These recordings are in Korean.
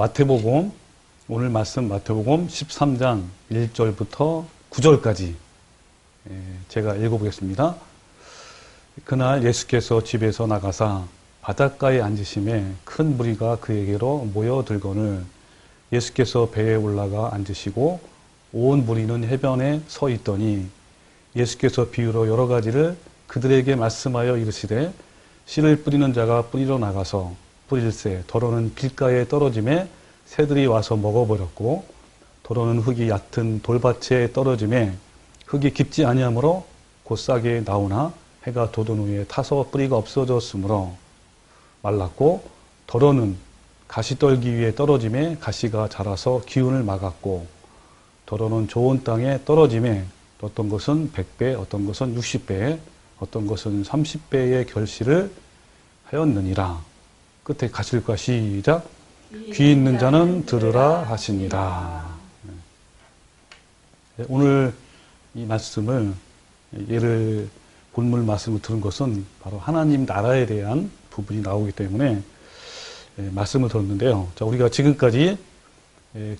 마태복음, 오늘 말씀 마태복음 13장 1절부터 9절까지 제가 읽어보겠습니다. 그날 예수께서 집에서 나가사 바닷가에 앉으심에 큰 무리가 그에게로 모여들거늘 예수께서 배에 올라가 앉으시고 온 무리는 해변에 서 있더니 예수께서 비유로 여러 가지를 그들에게 말씀하여 이르시되 씨를 뿌리는 자가 뿌리러 나가서 뿌릴새 더러는 길가에 떨어짐에 새들이 와서 먹어버렸고 더러는 흙이 얕은 돌밭에 떨어짐에 흙이 깊지 아니하므로 곧 싹이 나오나 해가 돋은 후에 타서 뿌리가 없어졌으므로 말랐고 더러는 가시떨기 위에 떨어짐에 가시가 자라서 기운을 막았고 더러는 좋은 땅에 떨어짐에 어떤 것은 100배 어떤 것은 60배 어떤 것은 30배의 결실을 하였느니라. 끝에 가실과 시작. 귀 있는 자는 들으라 하시니라. 오늘 이 말씀을 예를 본문 말씀을 들은 것은 바로 하나님 나라에 대한 부분이 나오기 때문에 말씀을 들었는데요. 자, 우리가 지금까지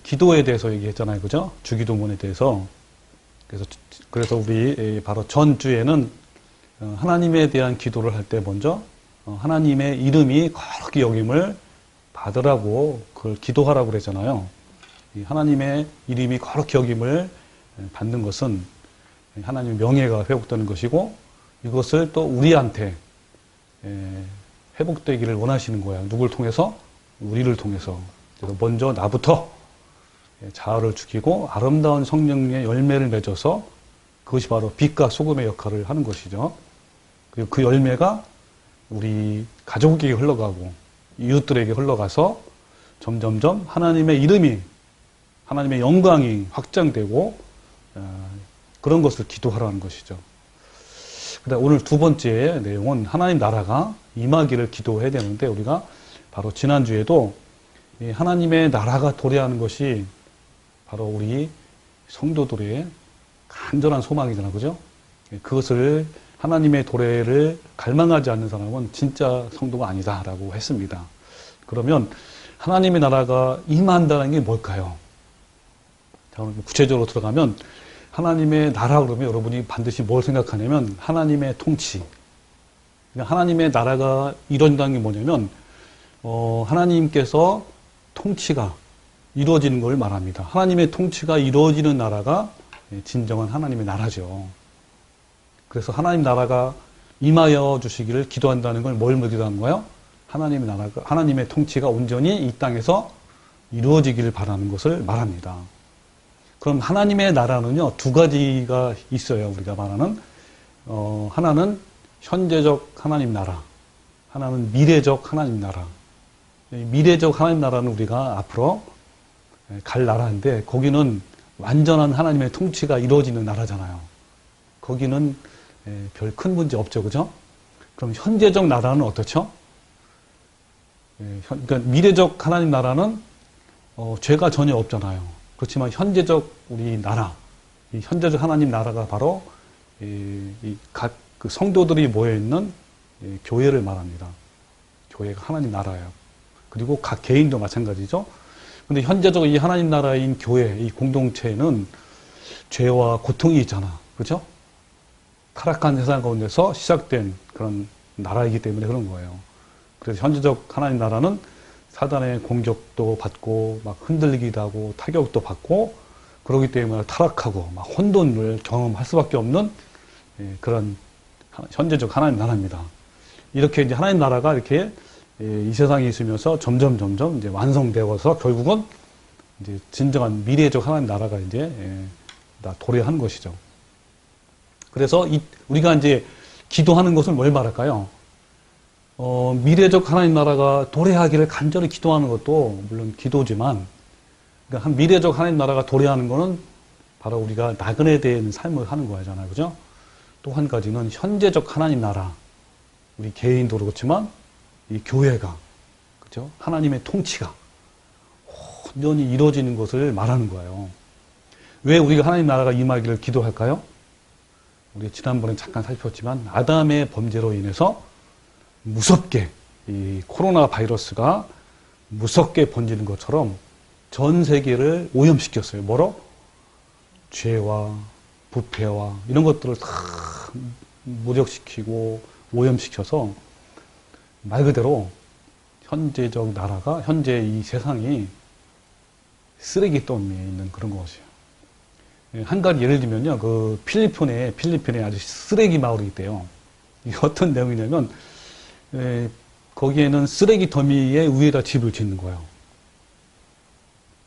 기도에 대해서 얘기했잖아요. 그죠? 주기도문에 대해서. 그래서 우리 바로 전주에는 하나님에 대한 기도를 할 때 먼저 하나님의 이름이 거룩히 여김을 받으라고 그걸 기도하라고 그랬잖아요. 하나님의 이름이 거룩히 여김을 받는 것은 하나님의 명예가 회복되는 것이고 이것을 또 우리한테 회복되기를 원하시는 거야. 누굴 통해서? 우리를 통해서. 그래서 먼저 나부터 자아를 죽이고 아름다운 성령의 열매를 맺어서 그것이 바로 빛과 소금의 역할을 하는 것이죠. 그리고 그 열매가 우리 가족에게 흘러가고 이웃들에게 흘러가서 점점점 하나님의 이름이 하나님의 영광이 확장되고 그런 것을 기도하라는 것이죠. 그다음 오늘 두 번째 내용은 하나님 나라가 임하기를 기도해야 되는데 우리가 바로 지난주에도 하나님의 나라가 도래하는 것이 바로 우리 성도들의 간절한 소망이잖아요. 그죠? 그것을 하나님의 도래를 갈망하지 않는 사람은 진짜 성도가 아니다라고 했습니다. 그러면 하나님의 나라가 임한다는 게 뭘까요? 자, 구체적으로 들어가면 하나님의 나라 그러면 여러분이 반드시 뭘 생각하냐면 하나님의 통치. 그러니까 하나님의 나라가 이루어진다는 게 뭐냐면 하나님께서 통치가 이루어지는 걸 말합니다. 하나님의 통치가 이루어지는 나라가 진정한 하나님의 나라죠. 그래서 하나님 나라가 임하여 주시기를 기도한다는 걸 뭘 기도하는 거예요? 하나님의 나라가, 하나님의 통치가 온전히 이 땅에서 이루어지기를 바라는 것을 말합니다. 그럼 하나님의 나라는요, 두 가지가 있어요. 우리가 말하는, 하나는 현재적 하나님 나라, 하나는 미래적 하나님 나라. 미래적 하나님 나라는 우리가 앞으로 갈 나라인데, 거기는 완전한 하나님의 통치가 이루어지는 나라잖아요. 거기는 별 큰 문제 없죠. 그죠? 그럼 현재적 나라는 어떻죠? 그러니까 미래적 하나님 나라는 죄가 전혀 없잖아요. 그렇지만 현재적 우리 나라, 이 현재적 하나님 나라가 바로 각 그 성도들이 모여있는 교회를 말합니다. 교회가 하나님 나라예요. 그리고 각 개인도 마찬가지죠. 근데 현재적 이 하나님 나라인 교회, 이 공동체에는 죄와 고통이 있잖아. 그죠? 타락한 세상 가운데서 시작된 그런 나라이기 때문에 그런 거예요. 그래서 현재적 하나님 나라는 사단의 공격도 받고 막 흔들리기도 하고 타격도 받고 그러기 때문에 타락하고 막 혼돈을 경험할 수밖에 없는 그런 현재적 하나님 나라입니다. 이렇게 이제 하나님 나라가 이렇게 이 세상에 있으면서 점점 이제 완성되어서 결국은 이제 진정한 미래적 하나님 나라가 이제 다 도래하는 것이죠. 그래서 우리가 이제 기도하는 것은 뭘 말할까요? 미래적 하나님 나라가 도래하기를 간절히 기도하는 것도 물론 기도지만, 그러니까 미래적 하나님 나라가 도래하는 것은 바로 우리가 나그네 된 삶을 하는 거잖아요. 그죠? 또 한 가지는 현재적 하나님 나라. 우리 개인도 그렇지만, 이 교회가, 그죠? 하나님의 통치가 온전히 이루어지는 것을 말하는 거예요. 왜 우리가 하나님 나라가 임하기를 기도할까요? 우리 지난번에 잠깐 살폈지만 아담의 범죄로 인해서 무섭게 이 코로나 바이러스가 무섭게 번지는 것처럼 전 세계를 오염시켰어요. 뭐로? 죄와 부패와 이런 것들을 다 무력시키고 오염시켜서 말 그대로 현재적 나라가, 현재 이 세상이 쓰레기더미에 있는 그런 것이에요. 한 가지 예를 들면요, 그 필리핀에 아주 쓰레기 마을이 있대요. 이게 어떤 내용이냐면, 거기에는 쓰레기 더미에 위에다 집을 짓는 거예요.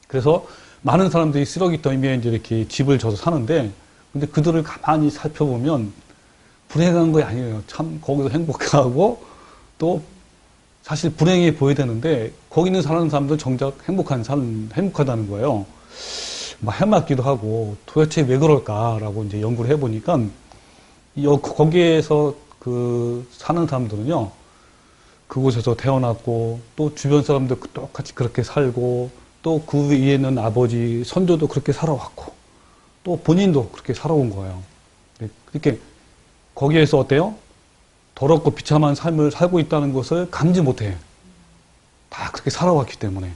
그래서 많은 사람들이 쓰레기 더미에 이제 이렇게 집을 져서 사는데, 근데 그들을 가만히 살펴보면 불행한 거 아니에요. 참 거기서 행복하고 또 사실 불행해 보여야 되는데 거기 있는 사는 사람들 정작 행복하다는 거예요. 막 해맞기도 하고 도대체 왜 그럴까라고 이제 연구를 해보니까 거기에서 그 사는 사람들은요, 그곳에서 태어났고 또 주변 사람들 똑같이 그렇게 살고 또 그 위에 있는 아버지, 선조도 그렇게 살아왔고 또 본인도 그렇게 살아온 거예요. 그렇게 거기에서 어때요? 더럽고 비참한 삶을 살고 있다는 것을 감지 못해. 다 그렇게 살아왔기 때문에.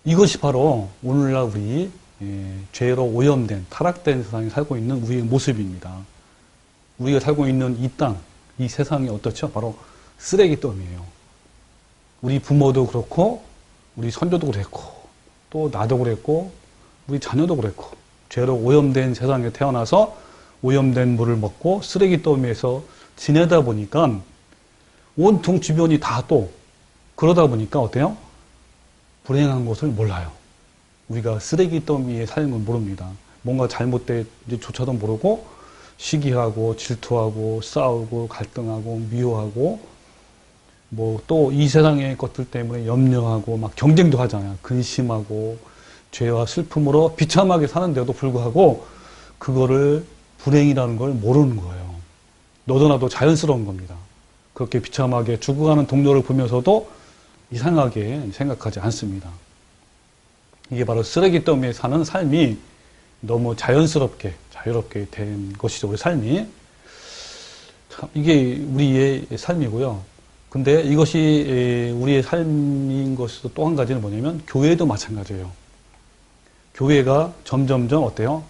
이것이 바로 오늘날 우리 죄로 오염된, 타락된 세상에 살고 있는 우리의 모습입니다. 우리가 살고 있는 이 땅, 이 세상이 어떻죠? 바로 쓰레기더미예요. 우리 부모도 그렇고 우리 선조도 그랬고 또 나도 그랬고 우리 자녀도 그랬고 죄로 오염된 세상에 태어나서 오염된 물을 먹고 쓰레기더미에서 지내다 보니까 온통 주변이 다 또 그러다 보니까 어때요? 불행한 것을 몰라요. 우리가 쓰레기더미의 삶을 모릅니다. 뭔가 잘못된지조차도 모르고 시기하고 질투하고 싸우고 갈등하고 미워하고 뭐 또 이 세상의 것들 때문에 염려하고 막 경쟁도 하잖아요. 근심하고 죄와 슬픔으로 비참하게 사는데도 불구하고 그거를 불행이라는 걸 모르는 거예요. 너도 나도 자연스러운 겁니다. 그렇게 비참하게 죽어가는 동료를 보면서도 이상하게 생각하지 않습니다. 이게 바로 쓰레기더미에 사는 삶이 너무 자연스럽게, 자유롭게 된 것이죠. 우리 삶이. 참, 이게 우리의 삶이고요. 근데 이것이 우리의 삶인 것에서 또 한 가지는 뭐냐면 교회도 마찬가지예요. 교회가 점점점 어때요?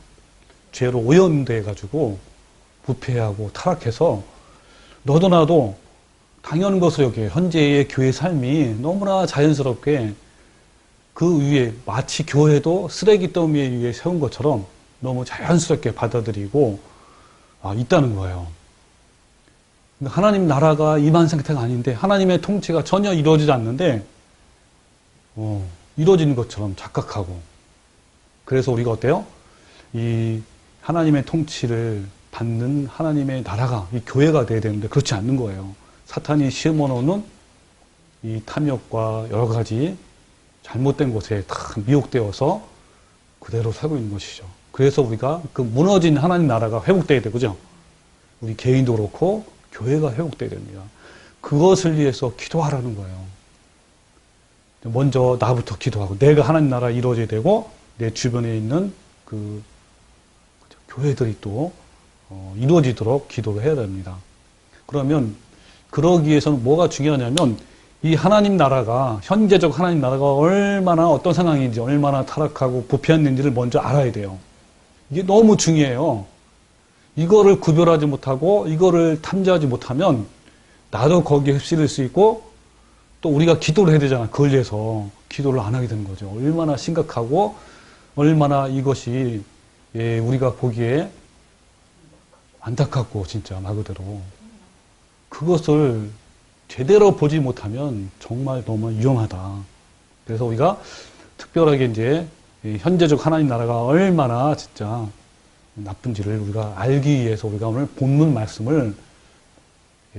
죄로 오염돼 가지고 부패하고 타락해서 너도 나도 당연한 것을 여기에 현재의 교회 삶이 너무나 자연스럽게 그 위에 마치 교회도 쓰레기더미 위에 세운 것처럼 너무 자연스럽게 받아들이고 있다는 거예요. 하나님 나라가 임한 상태가 아닌데 하나님의 통치가 전혀 이루어지지 않는데 이루어지는 것처럼 착각하고 그래서 우리가 어때요? 이 하나님의 통치를 받는 하나님의 나라가 이 교회가 돼야 되는데 그렇지 않는 거예요. 사탄이 심어놓는 이 탐욕과 여러 가지 잘못된 곳에 다 미혹되어서 그대로 살고 있는 것이죠. 그래서 우리가 그 무너진 하나님 나라가 회복돼야 되고죠. 우리 개인도 그렇고 교회가 회복돼야 됩니다. 그것을 위해서 기도하라는 거예요. 먼저 나부터 기도하고 내가 하나님 나라 이루어져야 되고 내 주변에 있는 그 교회들이 또 이루어지도록 기도를 해야 됩니다. 그러면 그러기 위해서는 뭐가 중요하냐면 이 하나님 나라가 현재적 하나님 나라가 얼마나 어떤 상황인지 얼마나 타락하고 부패했는지를 먼저 알아야 돼요. 이게 너무 중요해요. 이거를 구별하지 못하고 이거를 탐지하지 못하면 나도 거기에 휩쓸릴 수 있고 또 우리가 기도를 해야 되잖아. 그걸 위해서 기도를 안 하게 되는 거죠. 얼마나 심각하고 얼마나 이것이 우리가 보기에 안타깝고 진짜 말 그대로 그것을 제대로 보지 못하면 정말 너무 위험하다. 그래서 우리가 특별하게 이제 현재적 하나님 나라가 얼마나 진짜 나쁜지를 우리가 알기 위해서 우리가 오늘 본문 말씀을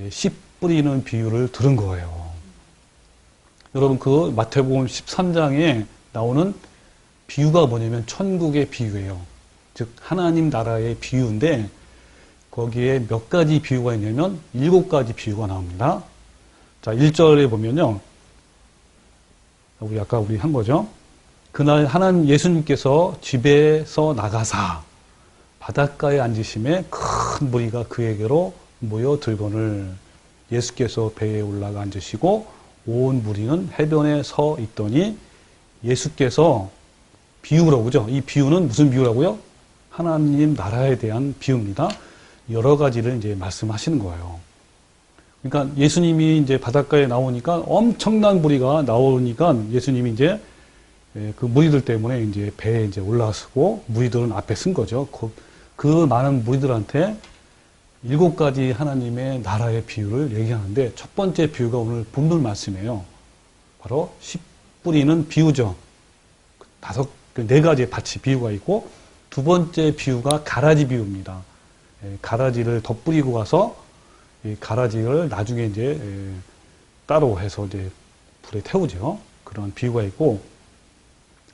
씨 뿌리는 비유를 들은 거예요. 여러분 그 마태복음 13장에 나오는 비유가 뭐냐면 천국의 비유예요. 즉 하나님 나라의 비유인데 거기에 몇 가지 비유가 있냐면 7가지 비유가 나옵니다. 자, 1절에 보면요. 아까 우리 한 거죠. 그날 하나님 예수님께서 집에서 나가사 바닷가에 앉으심에 큰 무리가 그에게로 모여 들거늘 예수께서 배에 올라가 앉으시고 온 무리는 해변에 서 있더니 예수께서 비유로, 그죠? 이 비유는 무슨 비유라고요? 하나님 나라에 대한 비유입니다. 여러 가지를 이제 말씀하시는 거예요. 그러니까 예수님이 이제 바닷가에 나오니까 엄청난 무리가 나오니까 예수님이 이제 그 무리들 때문에 이제 배에 이제 올라서고 무리들은 앞에 쓴 거죠. 그 많은 무리들한테 7가지 하나님의 나라의 비유를 얘기하는데 첫 번째 비유가 오늘 본문 말씀이에요. 바로 씨 뿌리는 비유죠. 4가지의 밭이 비유가 있고 두 번째 비유가 가라지 비유입니다. 가라지를 덧뿌리고 가서 이 가라지를 나중에 이제 따로 해서 이제 불에 태우죠. 그런 비유가 있고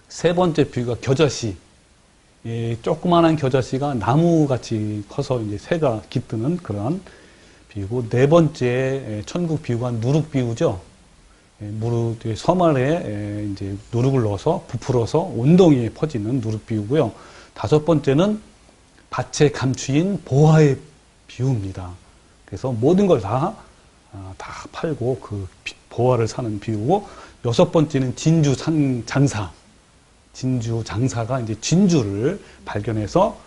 세 번째 비유가 겨자씨. 조그만한 겨자씨가 나무같이 커서 이제 새가 깃드는 그런 비유고 네 번째 천국 비유가 누룩 비유죠. 무릇 섬 아래에 이제 누룩을 넣어서 부풀어서 온덩이에 퍼지는 누룩 비유고요. 다섯 번째는 밭에 감추인 보화의 비유입니다. 그래서 모든 걸 다 팔고 그 보화를 사는 비유고 여섯 번째는 진주 장사. 진주 장사가 이제 진주를 발견해서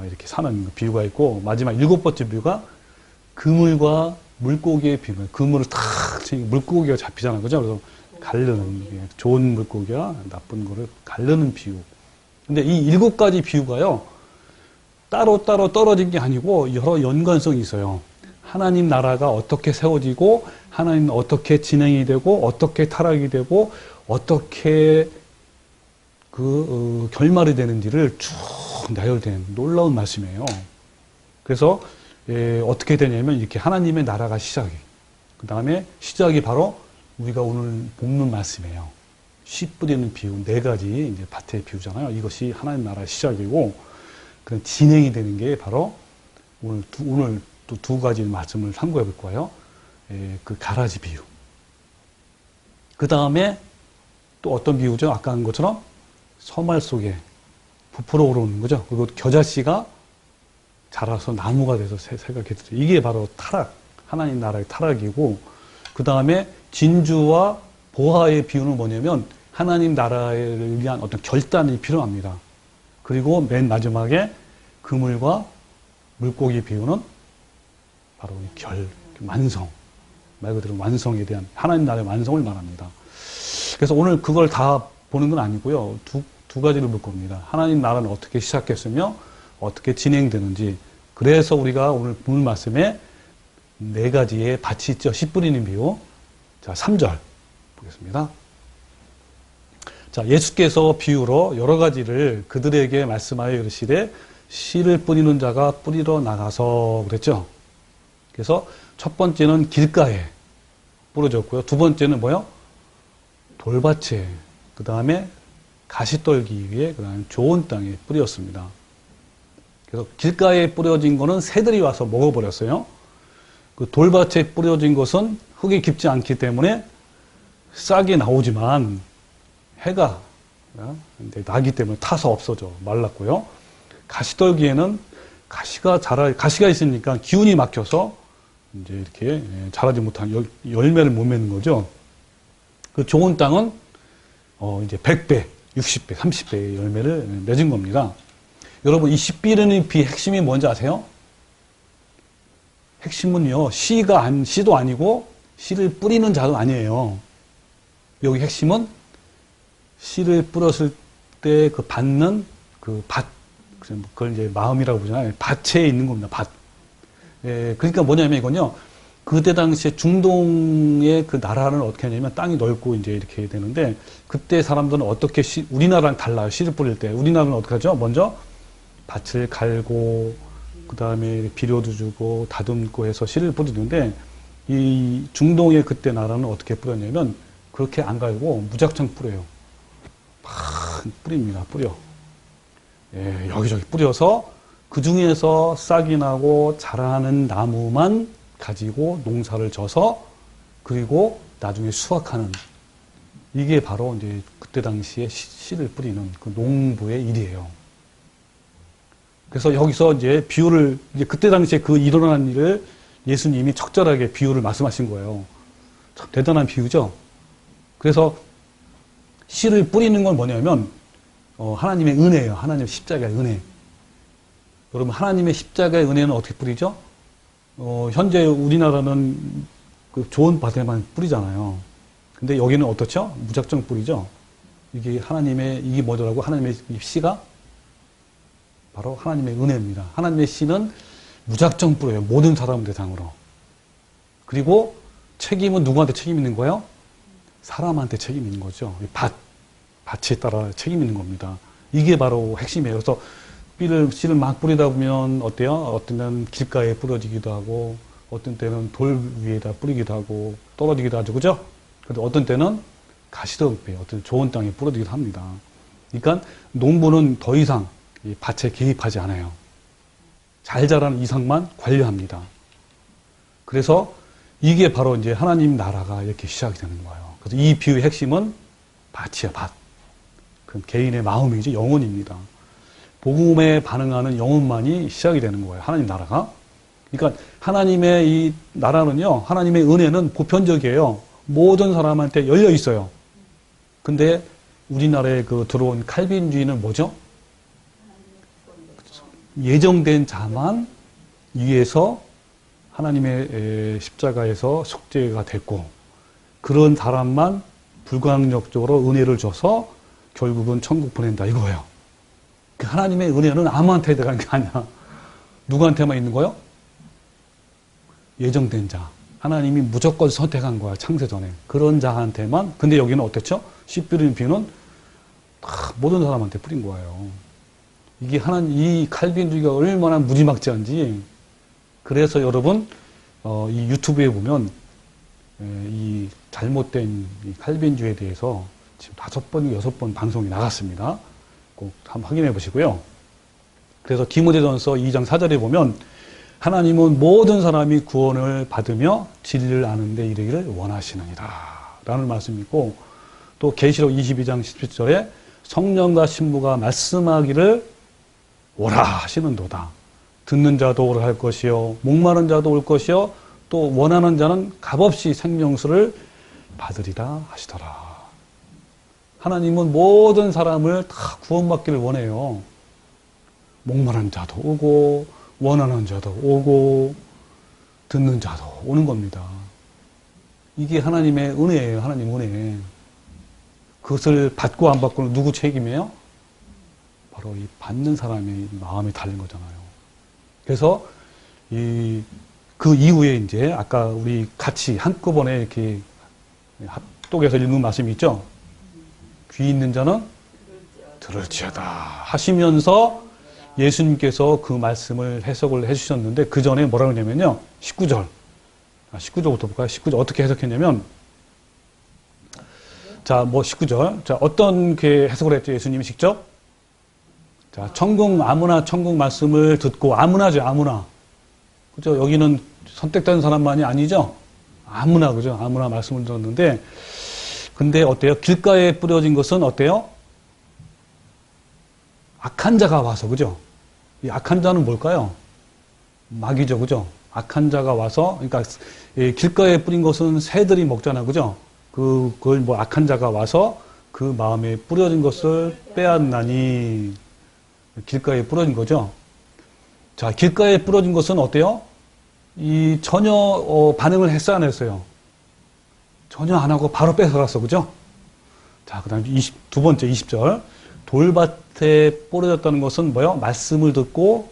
이렇게 사는 비유가 있고 마지막 7번째 비유가 그물과 물고기의 비유. 그물을 탁 치니까 물고기가 잡히잖아요. 그죠? 그래서 가르는 좋은 물고기와 나쁜 거를 가르는 비유. 근데 이 7가지 비유가요. 따로따로 떨어진 게 아니고 여러 연관성이 있어요. 하나님 나라가 어떻게 세워지고 하나님 어떻게 진행이 되고 어떻게 타락이 되고 어떻게 결말이 되는지를 쭉 나열된 놀라운 말씀이에요. 그래서 어떻게 되냐면 이렇게 하나님의 나라가 시작이 그 다음에 시작이 바로 우리가 오늘 본문 말씀이에요. 씨 뿌리는 비유 4가지 이제 밭의 비유잖아요. 이것이 하나님 나라의 시작이고 그 진행이 되는 게 바로 오늘 또 2가지 말씀을 참고해 볼 거예요. 그 가라지 비유. 그 다음에 또 어떤 비유죠? 아까 한 것처럼 서말 속에 부풀어 오르는 거죠. 그리고 겨자씨가 자라서 나무가 돼서 새가 깃들죠. 이게 바로 타락, 하나님 나라의 타락이고 그 다음에 진주와 보화의 비유는 뭐냐면 하나님 나라를 위한 어떤 결단이 필요합니다. 그리고 맨 마지막에 그물과 물고기 비유는 바로 완성. 말 그대로 완성에 대한 하나님 나라의 완성을 말합니다. 그래서 오늘 그걸 다 보는 건 아니고요. 두 가지를 볼 겁니다. 하나님 나라는 어떻게 시작했으며 어떻게 진행되는지. 그래서 우리가 오늘 본문 말씀에 4가지의 밭이 있죠. 씨 뿌리는 비유. 자, 3절 보겠습니다. 자, 예수께서 비유로 여러 가지를 그들에게 말씀하여 이르시되 씨를 뿌리는 자가 뿌리러 나가서 그랬죠. 그래서 첫 번째는 길가에 뿌려졌고요. 두 번째는 뭐요? 돌밭에, 그 다음에 가시떨기 위에, 그 다음에 좋은 땅에 뿌렸습니다. 그래서 길가에 뿌려진 거는 새들이 와서 먹어버렸어요. 그 돌밭에 뿌려진 것은 흙이 깊지 않기 때문에 싹이 나오지만 해가 나기 때문에 타서 없어져 말랐고요. 가시떨기에는 가시가 있으니까 기운이 막혀서 이제 이렇게 자라지 못한 열매를 못 맺는 거죠. 그 좋은 땅은 이제 100배, 60배, 30배의 열매를 맺은 겁니다. 여러분, 이 씨 뿌리는 비 핵심이 뭔지 아세요? 핵심은요, 씨도 아니고 씨를 뿌리는 자도 아니에요. 여기 핵심은 씨를 뿌렸을 때 그 받는 그 밭, 그걸 이제 마음이라고 보잖아요. 밭에 있는 겁니다. 밭. 그러니까 뭐냐면 이건요, 그때 당시에 중동의 그 나라는 어떻게 하냐면 땅이 넓고 이제 이렇게 되는데 그때 사람들은 어떻게 우리나라랑 달라요. 씨를 뿌릴 때. 우리나라는 어떻게 하죠? 먼저 밭을 갈고 그 다음에 비료도 주고 다듬고 해서 씨를 뿌리는데 이 중동의 그때 나라는 어떻게 뿌렸냐면 그렇게 안 갈고 무작정 뿌려요. 막 뿌립니다. 뿌려. 여기저기 뿌려서 그 중에서 싹이 나고 자라는 나무만 가지고 농사를 져서 그리고 나중에 수확하는 이게 바로 이제 그때 당시에 씨를 뿌리는 그 농부의 일이에요. 그래서 여기서 이제 비유를 이제 그때 당시에 그 일어난 일을 예수님이 적절하게 비유를 말씀하신 거예요. 참 대단한 비유죠. 그래서 씨를 뿌리는 건 뭐냐면 하나님의 은혜예요. 하나님의 십자가의 은혜. 여러분 하나님의 십자가의 은혜는 어떻게 뿌리죠? 현재 우리나라는 그 좋은 밭에만 뿌리잖아요. 근데 여기는 어떻죠? 무작정 뿌리죠. 이게 뭐더라고? 하나님의 씨가 바로 하나님의 은혜입니다. 하나님의 씨는 무작정 뿌려요. 모든 사람 대상으로. 그리고 책임은 누구한테 책임 있는 거예요? 사람한테 책임 있는 거죠. 밭에 따라 책임 있는 겁니다. 이게 바로 핵심이에요. 그래서 씨를 막 뿌리다 보면 어때요? 어떤 때는 길가에 뿌려지기도 하고, 어떤 때는 돌 위에다 뿌리기도 하고, 떨어지기도 하죠. 그죠? 근데 어떤 때는 가시덤불에, 어떤 좋은 땅에 뿌려지기도 합니다. 그러니까 농부는 더 이상 이 밭에 개입하지 않아요. 잘 자라는 이상만 관리합니다. 그래서 이게 바로 이제 하나님 나라가 이렇게 시작이 되는 거예요. 그래서 이 비유의 핵심은 밭이야, 밭. 그 개인의 마음이지 영혼입니다. 복음에 반응하는 영혼만이 시작이 되는 거예요. 하나님 나라가. 그러니까 하나님의 이 나라는요, 하나님의 은혜는 보편적이에요. 모든 사람한테 열려 있어요. 근데 우리나라에 그 들어온 칼빈주의는 뭐죠? 예정된 자만 위해서 하나님의 십자가에서 속죄가 됐고, 그런 사람만 불가항력적으로 은혜를 줘서 결국은 천국 보낸다 이거예요. 그 하나님의 은혜는 아무한테 들어가는 게 아니야. 누구한테만 있는 거예요? 예정된 자. 하나님이 무조건 선택한 거야, 창세 전에. 그런 자한테만. 근데 여기는 어땠죠? 씨 뿌리는 비유는 다 모든 사람한테 뿌린 거예요. 이게 이 칼빈주의가 얼마나 무지막지한지. 그래서 여러분, 이 유튜브에 보면, 이 잘못된 이 칼빈주의에 대해서 지금 5번, 6번 방송이 나갔습니다. 꼭 한번 확인해 보시고요. 그래서 디모데전서 2장 4절에 보면, 하나님은 모든 사람이 구원을 받으며 진리를 아는 데 이르기를 원하시느니라 라는 말씀이 있고, 또 계시록 22장 17절에 성령과 신부가 말씀하기를 오라 하시는도다. 듣는 자도 오라 할 것이요 목마른 자도 올 것이요 또 원하는 자는 값없이 생명수를 받으리라 하시더라. 하나님은 모든 사람을 다 구원받기를 원해요. 목마른 자도 오고 원하는 자도 오고 듣는 자도 오는 겁니다. 이게 하나님의 은혜예요. 하나님 은혜. 그것을 받고 안 받고는 누구 책임이에요? 바로 이 받는 사람의 마음이 달린 거잖아요. 그래서 그 이후에 이제 아까 우리 같이 한꺼번에 이렇게 합독해서 읽은 말씀이 있죠. 귀 있는 자는 들을지어다 하시면서 예수님께서 그 말씀을 해석을 해주셨는데 그 전에 뭐라고 하냐면요. 19절. 19절부터 볼까요? 19절 어떻게 해석했냐면 자, 19절. 자, 어떤 게 해석을 했죠? 예수님이 직접? 자, 아무나 천국 말씀을 듣고 아무나죠, 아무나. 그죠? 여기는 선택된 사람만이 아니죠? 아무나, 그죠? 아무나 말씀을 들었는데 근데 어때요? 길가에 뿌려진 것은 어때요? 악한 자가 와서, 그죠? 이 악한 자는 뭘까요? 마귀죠, 그죠? 악한 자가 와서, 그러니까 길가에 뿌린 것은 새들이 먹잖아, 그죠? 그걸 악한 자가 와서 그 마음에 뿌려진 것을 빼앗나니 길가에 뿌려진 거죠. 자, 길가에 뿌려진 것은 어때요? 전혀 반응을 했어요, 안 했어요? 전혀 안 하고 바로 뺏어갔어, 그죠? 자, 그 다음에 두 번째 20절. 돌밭에 뿌려졌다는 것은 뭐요? 말씀을 듣고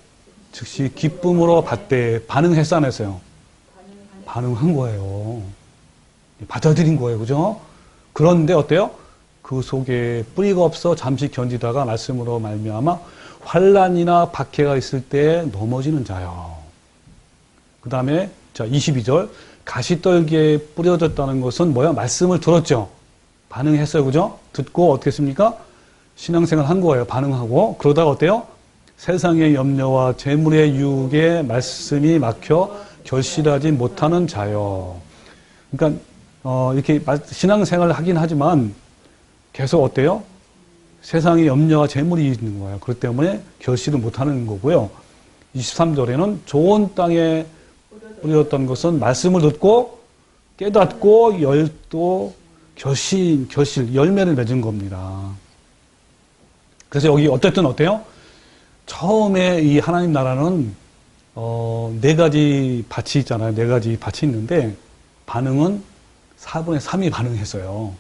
즉시 기쁨으로 받되 반응했어, 안 했어요? 반응한 거예요. 받아들인 거예요, 그죠? 그런데 어때요? 그 속에 뿌리가 없어 잠시 견디다가 말씀으로 말미암아 환난이나 박해가 있을 때 넘어지는 자요. 그 다음에 자 22절 가시떨기에 뿌려졌다는 것은 뭐야? 말씀을 들었죠. 반응했어요, 그죠? 듣고 어떻게 했습니까? 신앙생활 한 거예요. 반응하고 그러다가 어때요? 세상의 염려와 재물의 유혹에 말씀이 막혀 결실하지 못하는 자요. 그러니까 이렇게 신앙생활을 하긴 하지만 계속 어때요? 세상의 염려와 재물이 있는 거예요. 그렇기 때문에 결실을 못하는 거고요. 23절에는 좋은 땅에 뿌려졌던 것은 말씀을 듣고 깨닫고 또 결실, 열매를 맺은 겁니다. 그래서 여기 어쨌든 어때요? 처음에 이 하나님 나라는 네 가지 밭이 있잖아요. 네 가지 밭이 있는데 반응은 4분의 3이 반응했어요.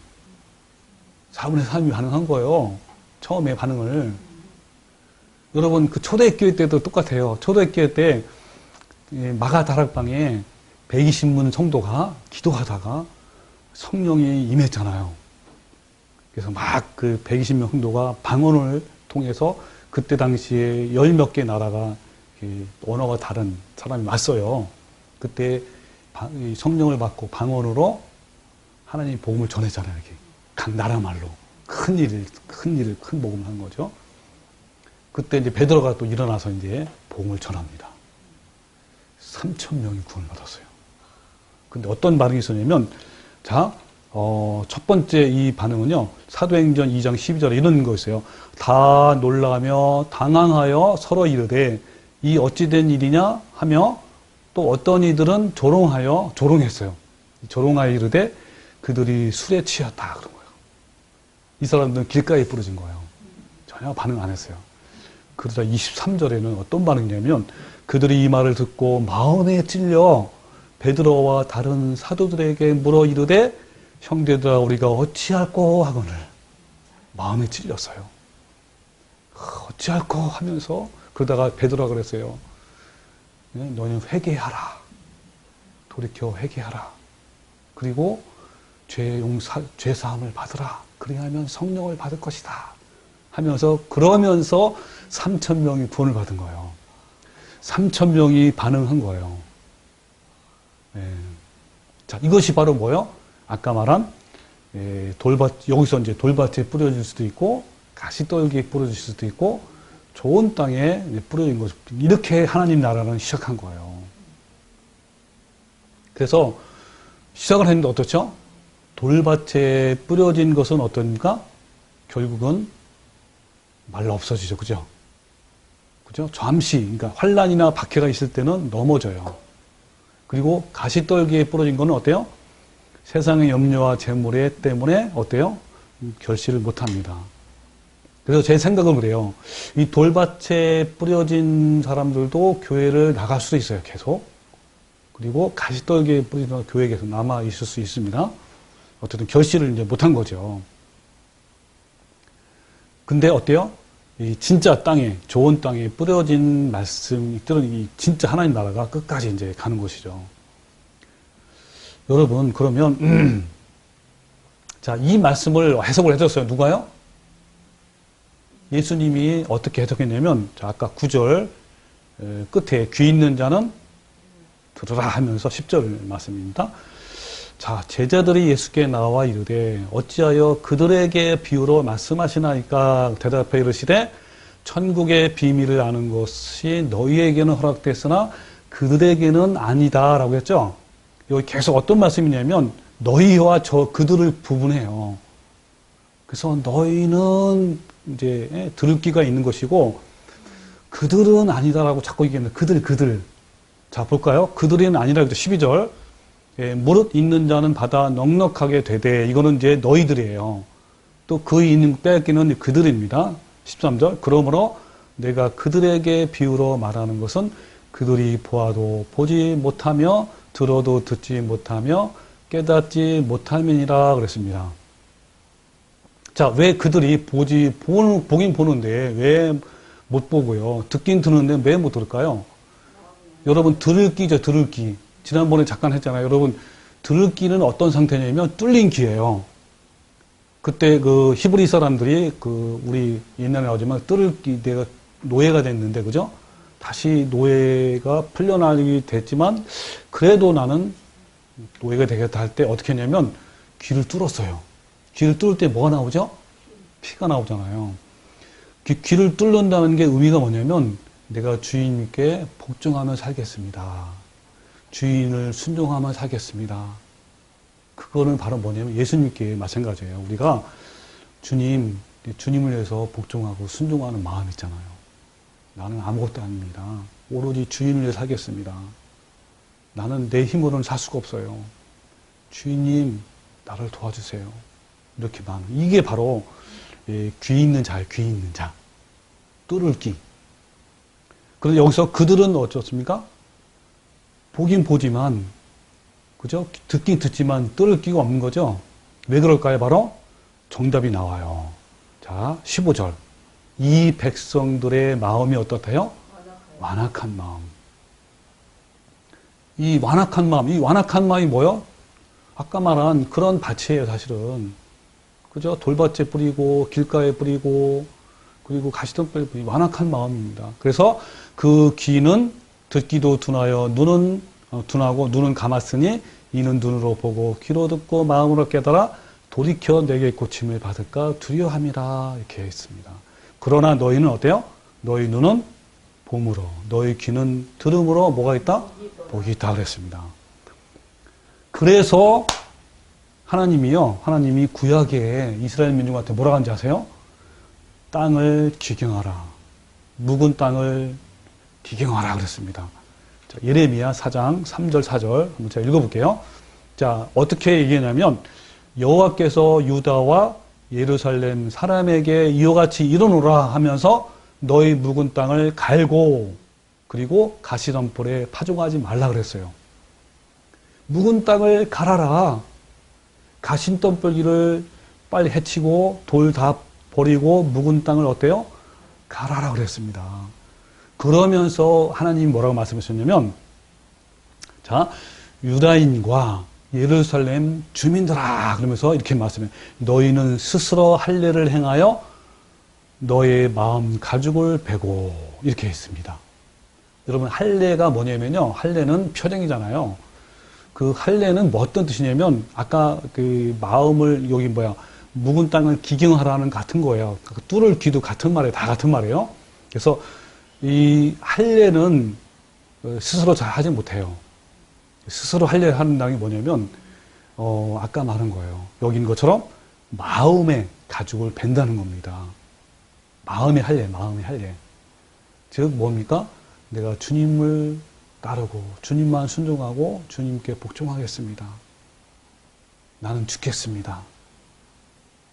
4분의 3이 반응한 거예요. 처음에 반응을. 여러분 그 초대교회 때도 똑같아요. 초대교회 때 마가 다락방에 120문 성도가 기도하다가 성령이 임했잖아요. 그래서 막 그 120명 성도가 방언을 통해서 그때 당시에 10몇 개 나라가 언어가 다른 사람이 왔어요. 그때 성령을 받고 방언으로 하나님 복음을 전했잖아요. 이렇게 각 나라 말로 큰 복음을 한 거죠. 그때 이제 베드로가 또 일어나서 이제 복음을 전합니다. 3,000명이 구원을 받았어요. 근데 어떤 반응이 있었냐면, 자, 첫 번째 이 반응은요, 사도행전 2장 12절에 이런 거 있어요. 다 놀라며 당황하여 서로 이르되, 이 어찌된 일이냐 하며, 또 어떤 이들은 조롱했어요. 조롱하여 이르되, 그들이 술에 취했다. 그런 거예요. 이 사람들은 길가에 부러진 거예요. 전혀 반응 안 했어요. 그러다 23절에는 어떤 반응이냐면, 그들이 이 말을 듣고 마음에 찔려 베드로와 다른 사도들에게 물어 이르되 형제들아 우리가 어찌할꼬 하거늘 마음에 찔렸어요. 어찌할꼬 하면서 그러다가 베드로가 그랬어요. 너는 회개하라. 돌이켜 회개하라. 그리고 죄 사함을 받으라. 그리하면 성령을 받을 것이다. 그러면서 3,000명이 구원을 받은 거예요. 3,000명이 반응한 거예요. 네. 자, 이것이 바로 뭐요? 아까 말한 여기서 이제 돌밭에 뿌려질 수도 있고 가시떨기에 뿌려질 수도 있고 좋은 땅에 뿌려진 것. 이렇게 하나님 나라는 시작한 거예요. 그래서 시작을 했는데 어떻죠? 돌밭에 뿌려진 것은 어떻습니까? 결국은 말로 없어지죠. 그죠? 그죠? 잠시, 그러니까 환란이나 박해가 있을 때는 넘어져요. 그리고 가시떨기에 부러진 거는 어때요? 세상의 염려와 재물에 때문에 어때요? 결실을 못 합니다. 그래서 제 생각은 그래요. 이 돌밭에 뿌려진 사람들도 교회를 나갈 수도 있어요. 계속. 그리고 가시떨기에 뿌려진 교회에 계속 남아 있을 수 있습니다. 어쨌든 결실을 이제 못한 거죠. 근데 어때요? 이 진짜 땅에, 좋은 땅에 뿌려진 말씀들은 이 진짜 하나님 나라가 끝까지 이제 가는 것이죠. 여러분, 그러면, 자, 이 말씀을 해석을 해줬어요. 누가요? 예수님이 어떻게 해석했냐면, 자, 아까 9절 끝에 귀 있는 자는 들으라 하면서 10절 말씀입니다. 자, 제자들이 예수께 나와 이르되 어찌하여 그들에게 비유로 말씀하시나이까 대답해 이르시되 천국의 비밀을 아는 것이 너희에게는 허락됐으나 그들에게는 아니다 라고 했죠. 여기 계속 어떤 말씀이냐면 너희와 그들을 부분해요. 그래서 너희는 이제 들을 귀가 있는 것이고 그들은 아니다라고 자꾸 얘기했는데 그들. 자, 볼까요? 그들은 아니라 12절. 무릇 있는 자는 받아 넉넉하게 되되 이거는 이제 너희들이에요. 또 그 있는 빼앗기는 그들입니다. 13절. 그러므로 내가 그들에게 비유로 말하는 것은 그들이 보아도 보지 못하며 들어도 듣지 못하며 깨닫지 못함이니라 그랬습니다. 자, 왜 그들이 보긴 보는데 왜 못 보고요? 듣긴 듣는데 왜 못 들을까요? 여러분 들을 귀죠, 들을 귀. 지난번에 잠깐 했잖아요. 여러분, 들을 귀는 어떤 상태냐면 뚫린 귀예요. 그때 그 히브리 사람들이 우리 옛날에 나오지만 들을 귀, 내가 노예가 됐는데, 그죠? 다시 노예가 풀려나게 됐지만, 그래도 나는 노예가 되겠다 할 때 어떻게 했냐면 귀를 뚫었어요. 귀를 뚫을 때 뭐가 나오죠? 피가 나오잖아요. 귀를 뚫는다는 게 의미가 뭐냐면 내가 주인님께 복종하며 살겠습니다. 주인을 순종하며 살겠습니다. 그거는 바로 뭐냐면 예수님께 마찬가지예요. 우리가 주님을 위해서 복종하고 순종하는 마음 있잖아요. 나는 아무것도 아닙니다. 오로지 주인을 위해 살겠습니다. 나는 내 힘으로는 살 수가 없어요. 주인님, 나를 도와주세요. 이렇게 많은. 이게 바로 귀 있는 자예요. 귀 있는 자. 뚫을 귀. 그런데 여기서 그들은 어쩌습니까? 보긴 보지만, 그죠? 듣긴 듣지만 뚫을 귀가 없는 거죠. 왜 그럴까요? 바로 정답이 나와요. 자, 15절. 이 백성들의 마음이 어떻대요? 완악한 마음. 이 완악한 마음이 뭐요? 아까 말한 그런 밭이에요, 사실은. 그죠? 돌밭에 뿌리고, 길가에 뿌리고, 그리고 가시덤불에 뿌리고, 완악한 마음입니다. 그래서 그 귀는 듣기도 둔하여, 눈은 둔하고, 눈은 감았으니, 이는 눈으로 보고, 귀로 듣고, 마음으로 깨달아, 돌이켜 내게 고침을 받을까 두려워함이라, 이렇게 했습니다. 그러나 너희는 어때요? 너희 눈은 봄으로, 너희 귀는 들음으로 뭐가 있다? 복이 있다 그랬습니다. 그래서 하나님이 구약에 이스라엘 민족한테 뭐라고 하는지 아세요? 땅을 기경하라. 묵은 땅을 기경하라 그랬습니다. 자, 예레미야 4장 3절 4절 한번 제가 읽어볼게요. 자, 어떻게 얘기하냐면 여호와께서 유다와 예루살렘 사람에게 이와 같이 이르노라 하면서 너희 묵은 땅을 갈고 그리고 가시덤불에 파종하지 말라 그랬어요. 묵은 땅을 갈아라. 가시덤불기를 빨리 해치고 돌 다 버리고 묵은 땅을 어때요? 갈아라 그랬습니다. 그러면서 하나님이 뭐라고 말씀하셨냐면 자, 유다인과 예루살렘 주민들아 그러면서 이렇게 말씀해요. 너희는 스스로 할례를 행하여 너의 마음 가죽을 베고 이렇게 했습니다. 여러분 할례가 뭐냐면요. 할례는 표정이잖아요. 그 할례는 뭐 어떤 뜻이냐면 아까 그 마음을 여기 묵은 땅을 기경하라는 같은 거예요. 뚫을 귀도 같은 말이에요. 다 같은 말이에요. 그래서 이 할례는 스스로 잘 하지 못해요. 스스로 할례 한다는 게 뭐냐면 아까 말한 거예요. 여기 있는 것처럼 마음의 가죽을 벤다는 겁니다. 마음의 할례. 즉 뭡니까? 내가 주님을 따르고 주님만 순종하고 주님께 복종하겠습니다. 나는 죽겠습니다.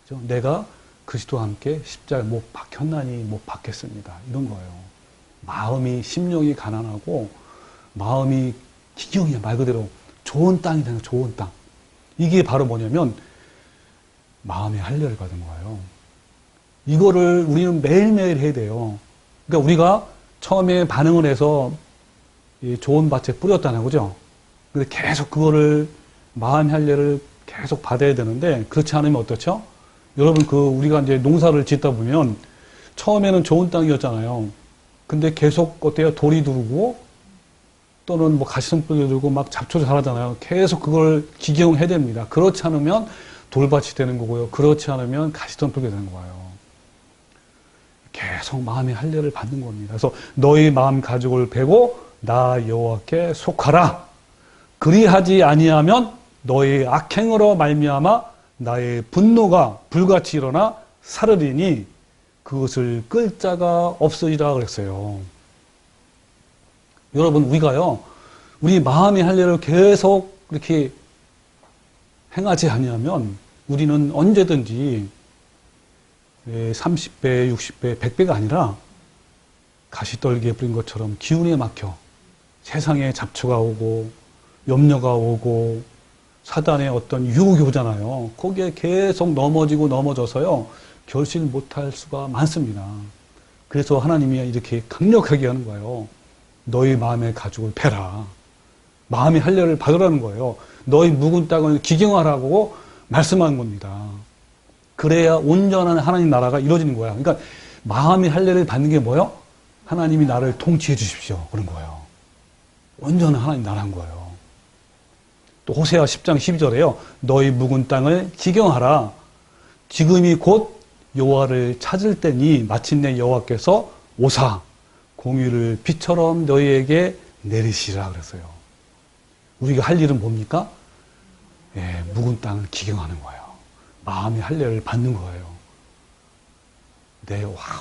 그렇죠? 내가 그리스도와 함께 십자가에 못 박혔나니 못 박겠습니다. 이런 거예요. 마음이 심령이 가난하고 마음이 기경이야. 말 그대로 좋은 땅이 되는 좋은 땅. 이게 바로 뭐냐면 마음의 할례를 받은 거예요. 이거를 우리는 매일매일 해야 돼요. 그러니까 우리가 처음에 반응을 해서 좋은 밭에 뿌렸다는 거죠. 근데 계속 그거를 마음의 할례를 계속 받아야 되는데 그렇지 않으면 어떻죠? 여러분 우리가 이제 농사를 짓다 보면 처음에는 좋은 땅이었잖아요. 근데 계속 어때요? 돌이 들고 또는 가시덤불이 들고 막 잡초 자라잖아요. 계속 그걸 기경해야 됩니다. 그렇지 않으면 돌밭이 되는 거고요. 그렇지 않으면 가시덤불이 되는 거예요. 계속 마음의 할례를 받는 겁니다. 그래서 너희 마음 가죽을 베고 나 여호와께 속하라. 그리하지 아니하면 너희 악행으로 말미암아 나의 분노가 불같이 일어나 사르리니 그것을 끌 자가 없으리라 그랬어요. 여러분 우리가요. 우리 마음의 할례를 계속 이렇게 행하지 아니하면 우리는 언제든지 30배, 60배, 100배가 아니라 가시떨기에 뿌린 것처럼 기운에 막혀 세상에 잡초가 오고 염려가 오고 사단의 어떤 유혹이 오잖아요. 거기에 계속 넘어져서요. 결실 못할 수가 많습니다. 그래서 하나님이 이렇게 강력하게 하는 거예요. 너희 마음의 가죽을 패라. 마음의 할례를 받으라는 거예요. 너희 묵은 땅을 기경하라고 말씀하는 겁니다. 그래야 온전한 하나님 나라가 이루어지는 거야. 그러니까 마음의 할례를 받는 게 뭐예요? 하나님이 나를 통치해 주십시오. 그런 거예요. 온전한 하나님 나라인 거예요. 또 호세아 10장 12절에요. 너희 묵은 땅을 기경하라. 지금이 곧 여호와를 찾을 때니 마침내 여호와께서 오사 공의를 비처럼 너희에게 내리시라 그랬어요. 우리가 할 일은 뭡니까? 묵은 땅을 기경하는 거예요. 마음의 할례를 받는 거예요.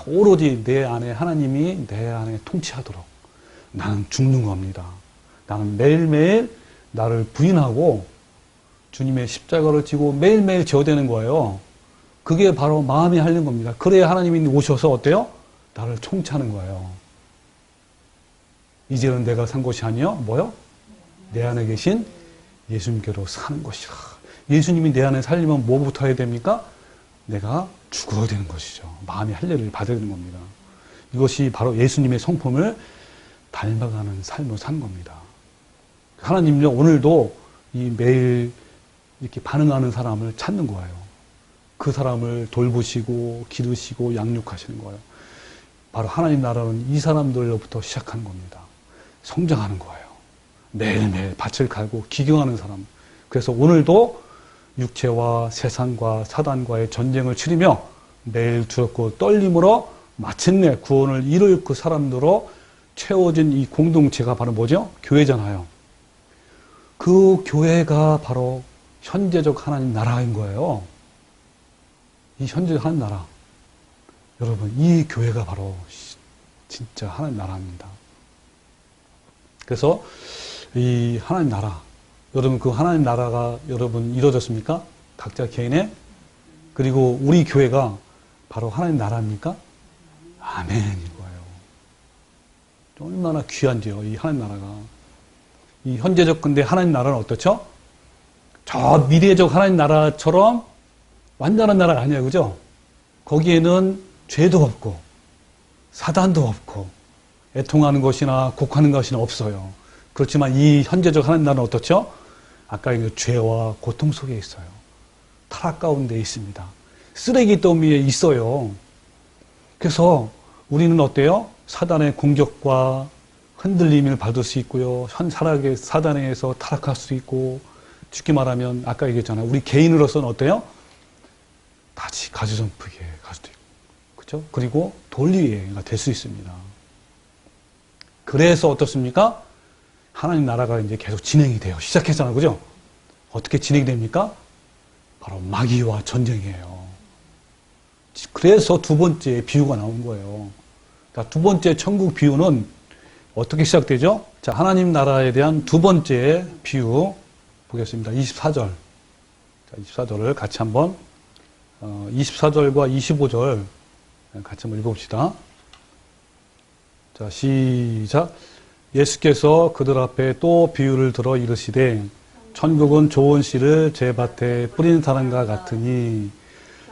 오로지 내 안에 하나님이 내 안에 통치하도록 나는 죽는 겁니다. 나는 매일매일 나를 부인하고 주님의 십자가를 지고 매일매일 지어대는 거예요. 그게 바로 마음이 할린 겁니다. 그래야 하나님이 오셔서 어때요? 나를 통치하는 거예요. 이제는 내가 산 것이 아니요 뭐요? 내 안에 계신 예수님께로 사는 것이라. 예수님이 내 안에 살려면 뭐부터 해야 됩니까? 내가 죽어야 되는 것이죠. 마음의 할례를 받아야 되는 겁니다. 이것이 바로 예수님의 성품을 닮아가는 삶을 사는 겁니다. 하나님은요, 오늘도 이 매일 이렇게 반응하는 사람을 찾는 거예요. 그 사람을 돌보시고 기르시고 양육하시는 거예요. 바로 하나님 나라는 이 사람들로부터 시작하는 겁니다. 성장하는 거예요. 매일매일 밭을 갈고 기경하는 사람. 그래서 오늘도 육체와 세상과 사단과의 전쟁을 치르며 매일 두렵고 떨림으로 마침내 구원을 이룰 그 사람들로 채워진 이 공동체가 바로 뭐죠? 교회잖아요. 그 교회가 바로 현재적 하나님 나라인 거예요. 이 현재적 하나님 나라. 여러분, 이 교회가 바로 진짜 하나님 나라입니다. 그래서 이 하나님 나라, 여러분 그 하나님 나라가 여러분 이루어졌습니까? 각자 개인의. 그리고 우리 교회가 바로 하나님 나라입니까? 아멘인 거예요. 얼마나 귀한지요, 이 하나님 나라가. 이 현재적 근데 하나님 나라는 어떻죠? 저 미래적 하나님 나라처럼 완전한 나라가 아니에요, 그죠? 거기에는 죄도 없고 사단도 없고 애통하는 것이나 곡하는 것이나 없어요. 그렇지만 이 현재적 하나님 나라는 어떻죠? 아까 그 죄와 고통 속에 있어요. 타락 가운데 있습니다. 쓰레기 더미에 있어요. 그래서 우리는 어때요? 사단의 공격과 흔들림을 받을 수 있고요. 사단에서 타락할 수 있고, 쉽게 말하면 아까 얘기했잖아요. 우리 개인으로서는 어때요? 다시 가주점프기에 갈 수도 있고, 그렇죠? 그리고 돌리기가 될 수 있습니다. 그래서 어떻습니까? 하나님 나라가 이제 계속 진행이 돼요. 시작했잖아요, 그죠? 어떻게 진행이 됩니까? 바로 마귀와 전쟁이에요. 그래서 두 번째 비유가 나온 거예요. 자, 두 번째 천국 비유는 어떻게 시작되죠? 자, 하나님 나라에 대한 두 번째 비유 보겠습니다. 24절. 자, 24절을 같이 한번 24절과 25절 같이 한번 읽어봅시다. 자, 시작. 예수께서 그들 앞에 또 비유를 들어 이르시되 천국은 좋은 씨를 제 밭에 뿌린 사람과 같으니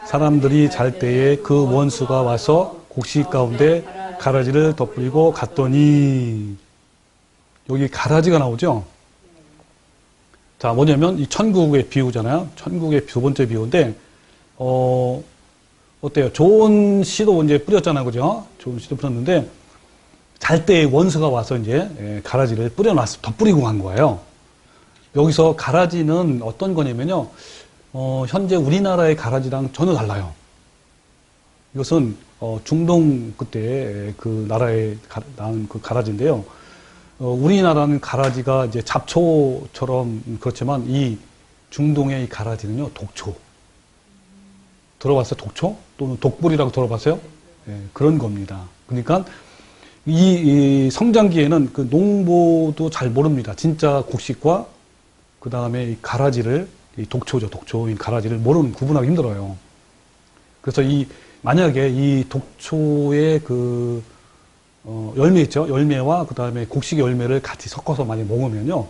사람들이 잘 때에 그 원수가 와서 곡식 가운데 가라지를 덧뿌리고 갔더니, 여기 가라지가 나오죠? 자, 뭐냐면 이 천국의 비유잖아요. 천국의 두 번째 비유인데 어때요? 좋은 씨도 이제 뿌렸잖아요, 그죠? 좋은 씨도 뿌렸는데 잘 때에 원수가 와서 이제 가라지를 뿌려놨어, 덧뿌리고 간 거예요. 여기서 가라지는 어떤 거냐면요, 현재 우리나라의 가라지랑 전혀 달라요. 이것은 중동 그때 그 나라에 나온 그 가라지인데요. 우리나라는 가라지가 이제 잡초처럼 그렇지만 이 중동의 이 가라지는요, 독초. 들어봤어요? 독초? 또는 독불이라고 들어봤어요? 네, 그런 겁니다. 그러니까 이 성장기에는 그 농부도 잘 모릅니다. 진짜 곡식과 그 다음에 이 가라지를, 이 독초죠, 독초인 가라지를 구분하기 힘들어요. 그래서 만약에 이 독초의 그 열매 있죠? 열매와 그 다음에 곡식의 열매를 같이 섞어서 많이 먹으면요,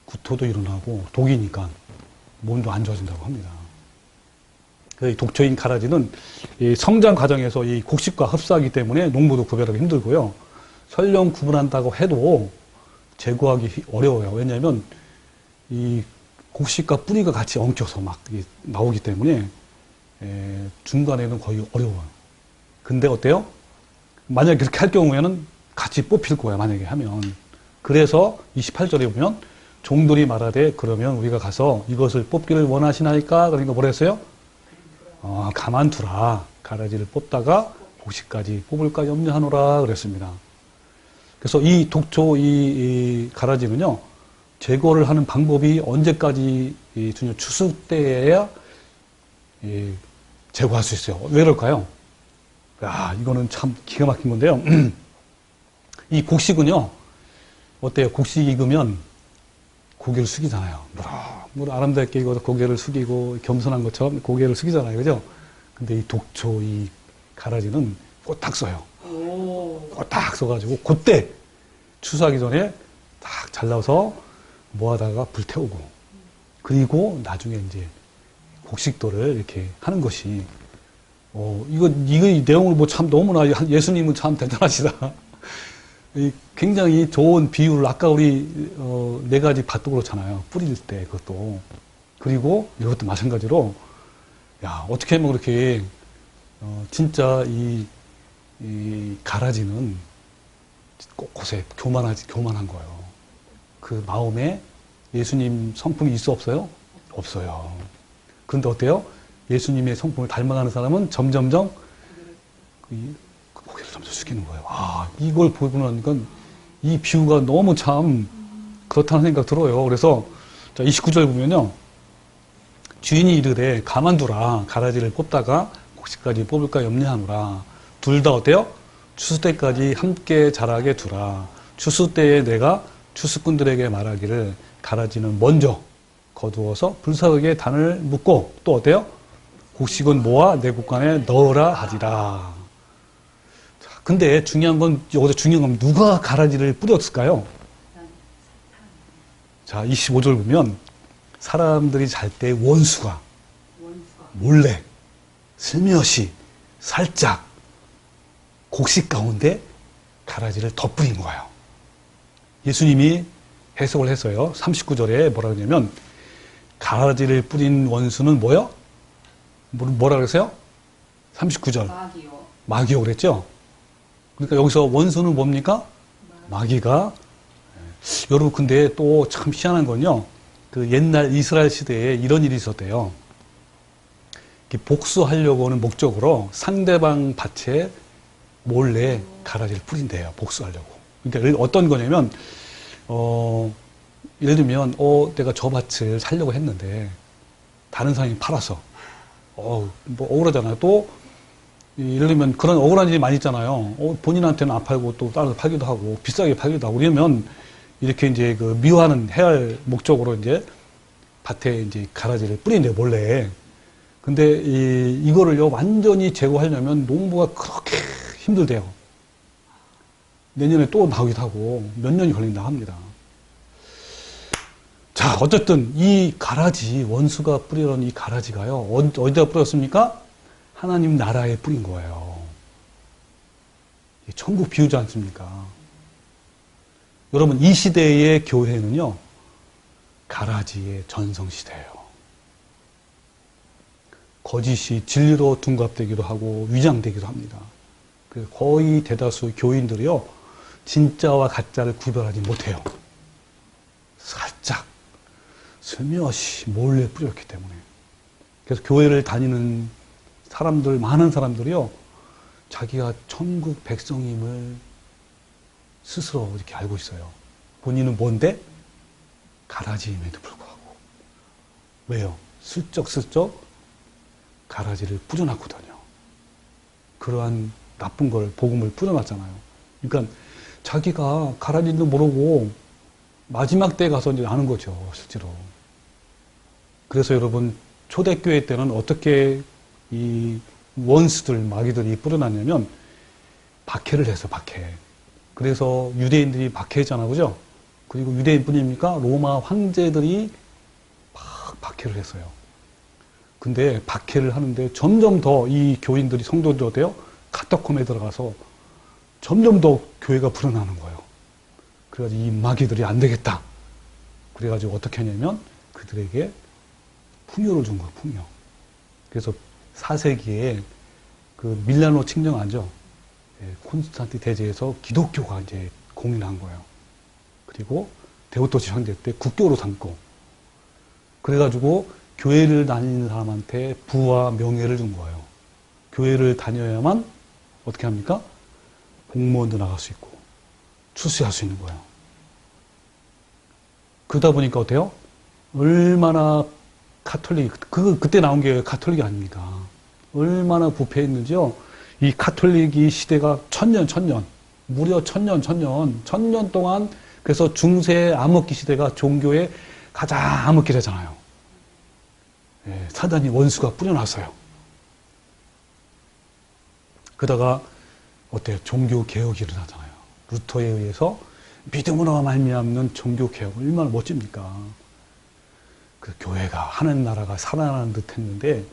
구토도 일어나고 독이니까 몸도 안 좋아진다고 합니다. 이 독초인 가라지는 이 성장 과정에서 이 곡식과 흡사하기 때문에 농부도 구별하기 힘들고요. 설령 구분한다고 해도 제거하기 어려워요. 왜냐하면 이 곡식과 뿌리가 같이 엉켜서 막 나오기 때문에 중간에는 거의 어려워요. 근데 어때요? 만약에 그렇게 할 경우에는 같이 뽑힐 거예요, 만약에 하면. 그래서 28절에 보면 종들이 말하되 그러면 우리가 가서 이것을 뽑기를 원하시나이까? 그러니까 뭐라 했어요? 가만두라. 가라지를 뽑다가 곡식까지 뽑을까 염려하노라 그랬습니다. 그래서 이 독초, 이 가라지는요, 제거를 하는 방법이 언제까지 주년 추수 때에야 제거할 수 있어요. 왜 그럴까요? 이거는 참 기가 막힌 건데요. 이 곡식은요, 어때요? 곡식이 익으면 고개를 숙이잖아요. 뭐 아름답게 익어서 고개를 숙이고 겸손한 것처럼 고개를 숙이잖아요. 그죠? 근데 이 독초, 이 가라지는 꼬딱 써요. 꼬딱 써가지고 그때 추수하기 전에 딱 잘라서 모아다가 불태우고 그리고 나중에 이제 곡식도를 이렇게 하는 것이 이거 이 내용을 뭐 참 너무나 예수님은 참 대단하시다. 굉장히 좋은 비유를 아까 우리 네 가지 밭도 그렇잖아요. 뿌릴 때 그것도 그리고 이것도 마찬가지로 야 어떻게 하면 그렇게 진짜 이 가라지는 곳곳에 교만한 거예요. 그 마음에 예수님 성품이 있어 없어요? 없어요. 그런데 어때요? 예수님의 성품을 닮아가는 사람은 점점점 고개를 점점 숙이는 거예요. 아, 이걸 보고 나니까 이 비유가 너무 참 그렇다는 생각 들어요. 그래서 자, 29절 보면요. 주인이 이르되 가만두라. 가라지를 뽑다가 곡식까지 뽑을까 염려하노라. 둘 다 어때요? 추수 때까지 함께 자라게 두라. 추수 때에 내가 추수꾼들에게 말하기를 가라지는 먼저 거두어서 불사르게 단을 묶고 또 어때요? 곡식은 모아 내 곳간에 넣으라 하리라. 자, 근데 중요한 건 여기서 중요한 건 누가 가라지를 뿌렸을까요? 자, 25절 보면 사람들이 잘 때 원수가 몰래 슬며시 살짝 곡식 가운데 가라지를 덧뿌린 거예요. 예수님이 해석을 했어요. 39절에 뭐라 그러냐면 가라지를 뿌린 원수는 뭐요? 뭐라 그랬어요? 39절. 마귀요 그랬죠? 그러니까 여기서 원수는 뭡니까? 마귀가. 여러분 근데 또 참 희한한 건요. 그 옛날 이스라엘 시대에 이런 일이 있었대요. 복수하려고 하는 목적으로 상대방 밭에 몰래 가라지를 뿌린대요. 복수하려고. 그러니까 어떤 거냐면 예를 들면 내가 저 밭을 살려고 했는데 다른 사람이 팔아서 뭐 억울하잖아요. 또 예를 들면 그런 억울한 일이 많이 있잖아요. 본인한테는 안 팔고 또 다른 데 팔기도 하고 비싸게 팔기도 하고 이러면 이렇게 이제 그 미워하는 해야 할 목적으로 이제 밭에 이제 가라지를 뿌린대요. 몰래. 근데 이거를요 완전히 제거하려면 농부가 그렇게 힘들대요. 내년에 또 나오기도 하고 몇 년이 걸린다 합니다. 자, 어쨌든 이 가라지, 원수가 뿌리던 이 가라지가요 어디다 뿌렸습니까? 하나님 나라에 뿌린 거예요. 천국 비유지 않습니까? 여러분 이 시대의 교회는요 가라지의 전성시대예요. 거짓이 진리로 둔갑되기도 하고 위장되기도 합니다. 거의 대다수 교인들이요 진짜와 가짜를 구별하지 못해요. 살짝 스며시 몰래 뿌렸기 때문에. 그래서 교회를 다니는 사람들, 많은 사람들이요 자기가 천국 백성임을 스스로 이렇게 알고 있어요. 본인은 뭔데? 가라지임에도 불구하고. 왜요? 슬쩍슬쩍 가라지를 뿌려놨거든요. 그러한 나쁜 걸, 복음을 뿌려놨잖아요. 그러니까 자기가 가라지도 모르고 마지막 때에 가서 이제 아는 거죠, 실제로. 그래서 여러분, 초대교회 때는 어떻게 이 원수들, 마귀들이 뿌려놨냐면, 박해를 해서 박해. 그래서 유대인들이 박해했잖아, 그죠? 그리고 유대인 뿐입니까? 로마 황제들이 막 박해를 했어요. 근데 박해를 하는데 점점 더 이 교인들이, 성도들이 어때요? 카타콤에 들어가서 점점 더 교회가 불어나는 거예요. 그래가지고 이 마귀들이 안 되겠다. 그래가지고 어떻게 하냐면 그들에게 풍요를 준 거예요, 풍요. 그래서 4세기에 그 밀라노 칙령하죠. 콘스탄티 대제에서 기독교가 이제 공인한 거예요. 그리고 데오토시 황제 때 국교로 삼고. 그래가지고 교회를 다니는 사람한테 부와 명예를 준 거예요. 교회를 다녀야만 어떻게 합니까? 공무원도 나갈 수 있고 출세할 수 있는 거예요. 그러다 보니까 어때요? 얼마나 카톨릭, 그때 나온 게 카톨릭이 아닙니까? 얼마나 부패했는지요. 이 카톨릭이 시대가 천년, 무려 천년 동안, 그래서 중세 암흑기 시대가 종교의 가장 암흑기라잖아요. 사단이 원수가 뿌려놨어요. 그러다가 어때요? 종교개혁이 일어나잖아요. 루터에 의해서 믿음으로 말미암는 종교개혁, 얼마나 멋집니까? 그 교회가, 하나님 나라가 살아나는 듯 했는데,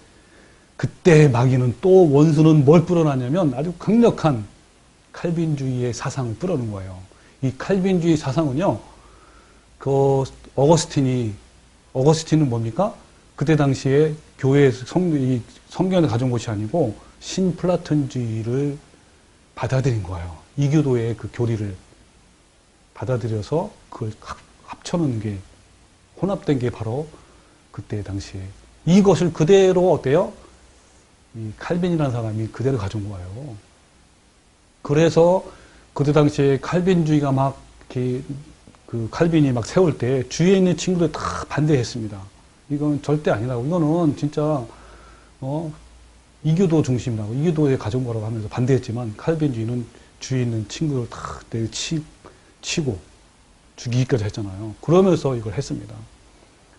그때 마귀는 또 원수는 뭘 뿌려놨냐면 아주 강력한 칼빈주의의 사상을 뿌려놓은 거예요. 이 칼빈주의 사상은요, 어거스틴은 뭡니까? 그때 당시에 교회에서 성경을 가져온 것이 아니고 신플라톤주의를 받아들인 거예요. 이교도의 그 교리를 받아들여서 그걸 합쳐놓은 게, 혼합된 게 바로 그때 당시에 이것을 그대로 어때요? 이 칼빈이라는 사람이 그대로 가져온 거예요. 그래서 그때 당시에 칼빈주의가 막 이렇게 그 칼빈이 막 세울 때 주위에 있는 친구들 다 반대했습니다. 이건 절대 아니라고. 이거는 진짜 이교도 중심이라고, 이교도에 가져온 거라고 하면서 반대했지만, 칼빈주의는 주위에 있는 친구들 다 치고 죽이기까지 했잖아요. 그러면서 이걸 했습니다.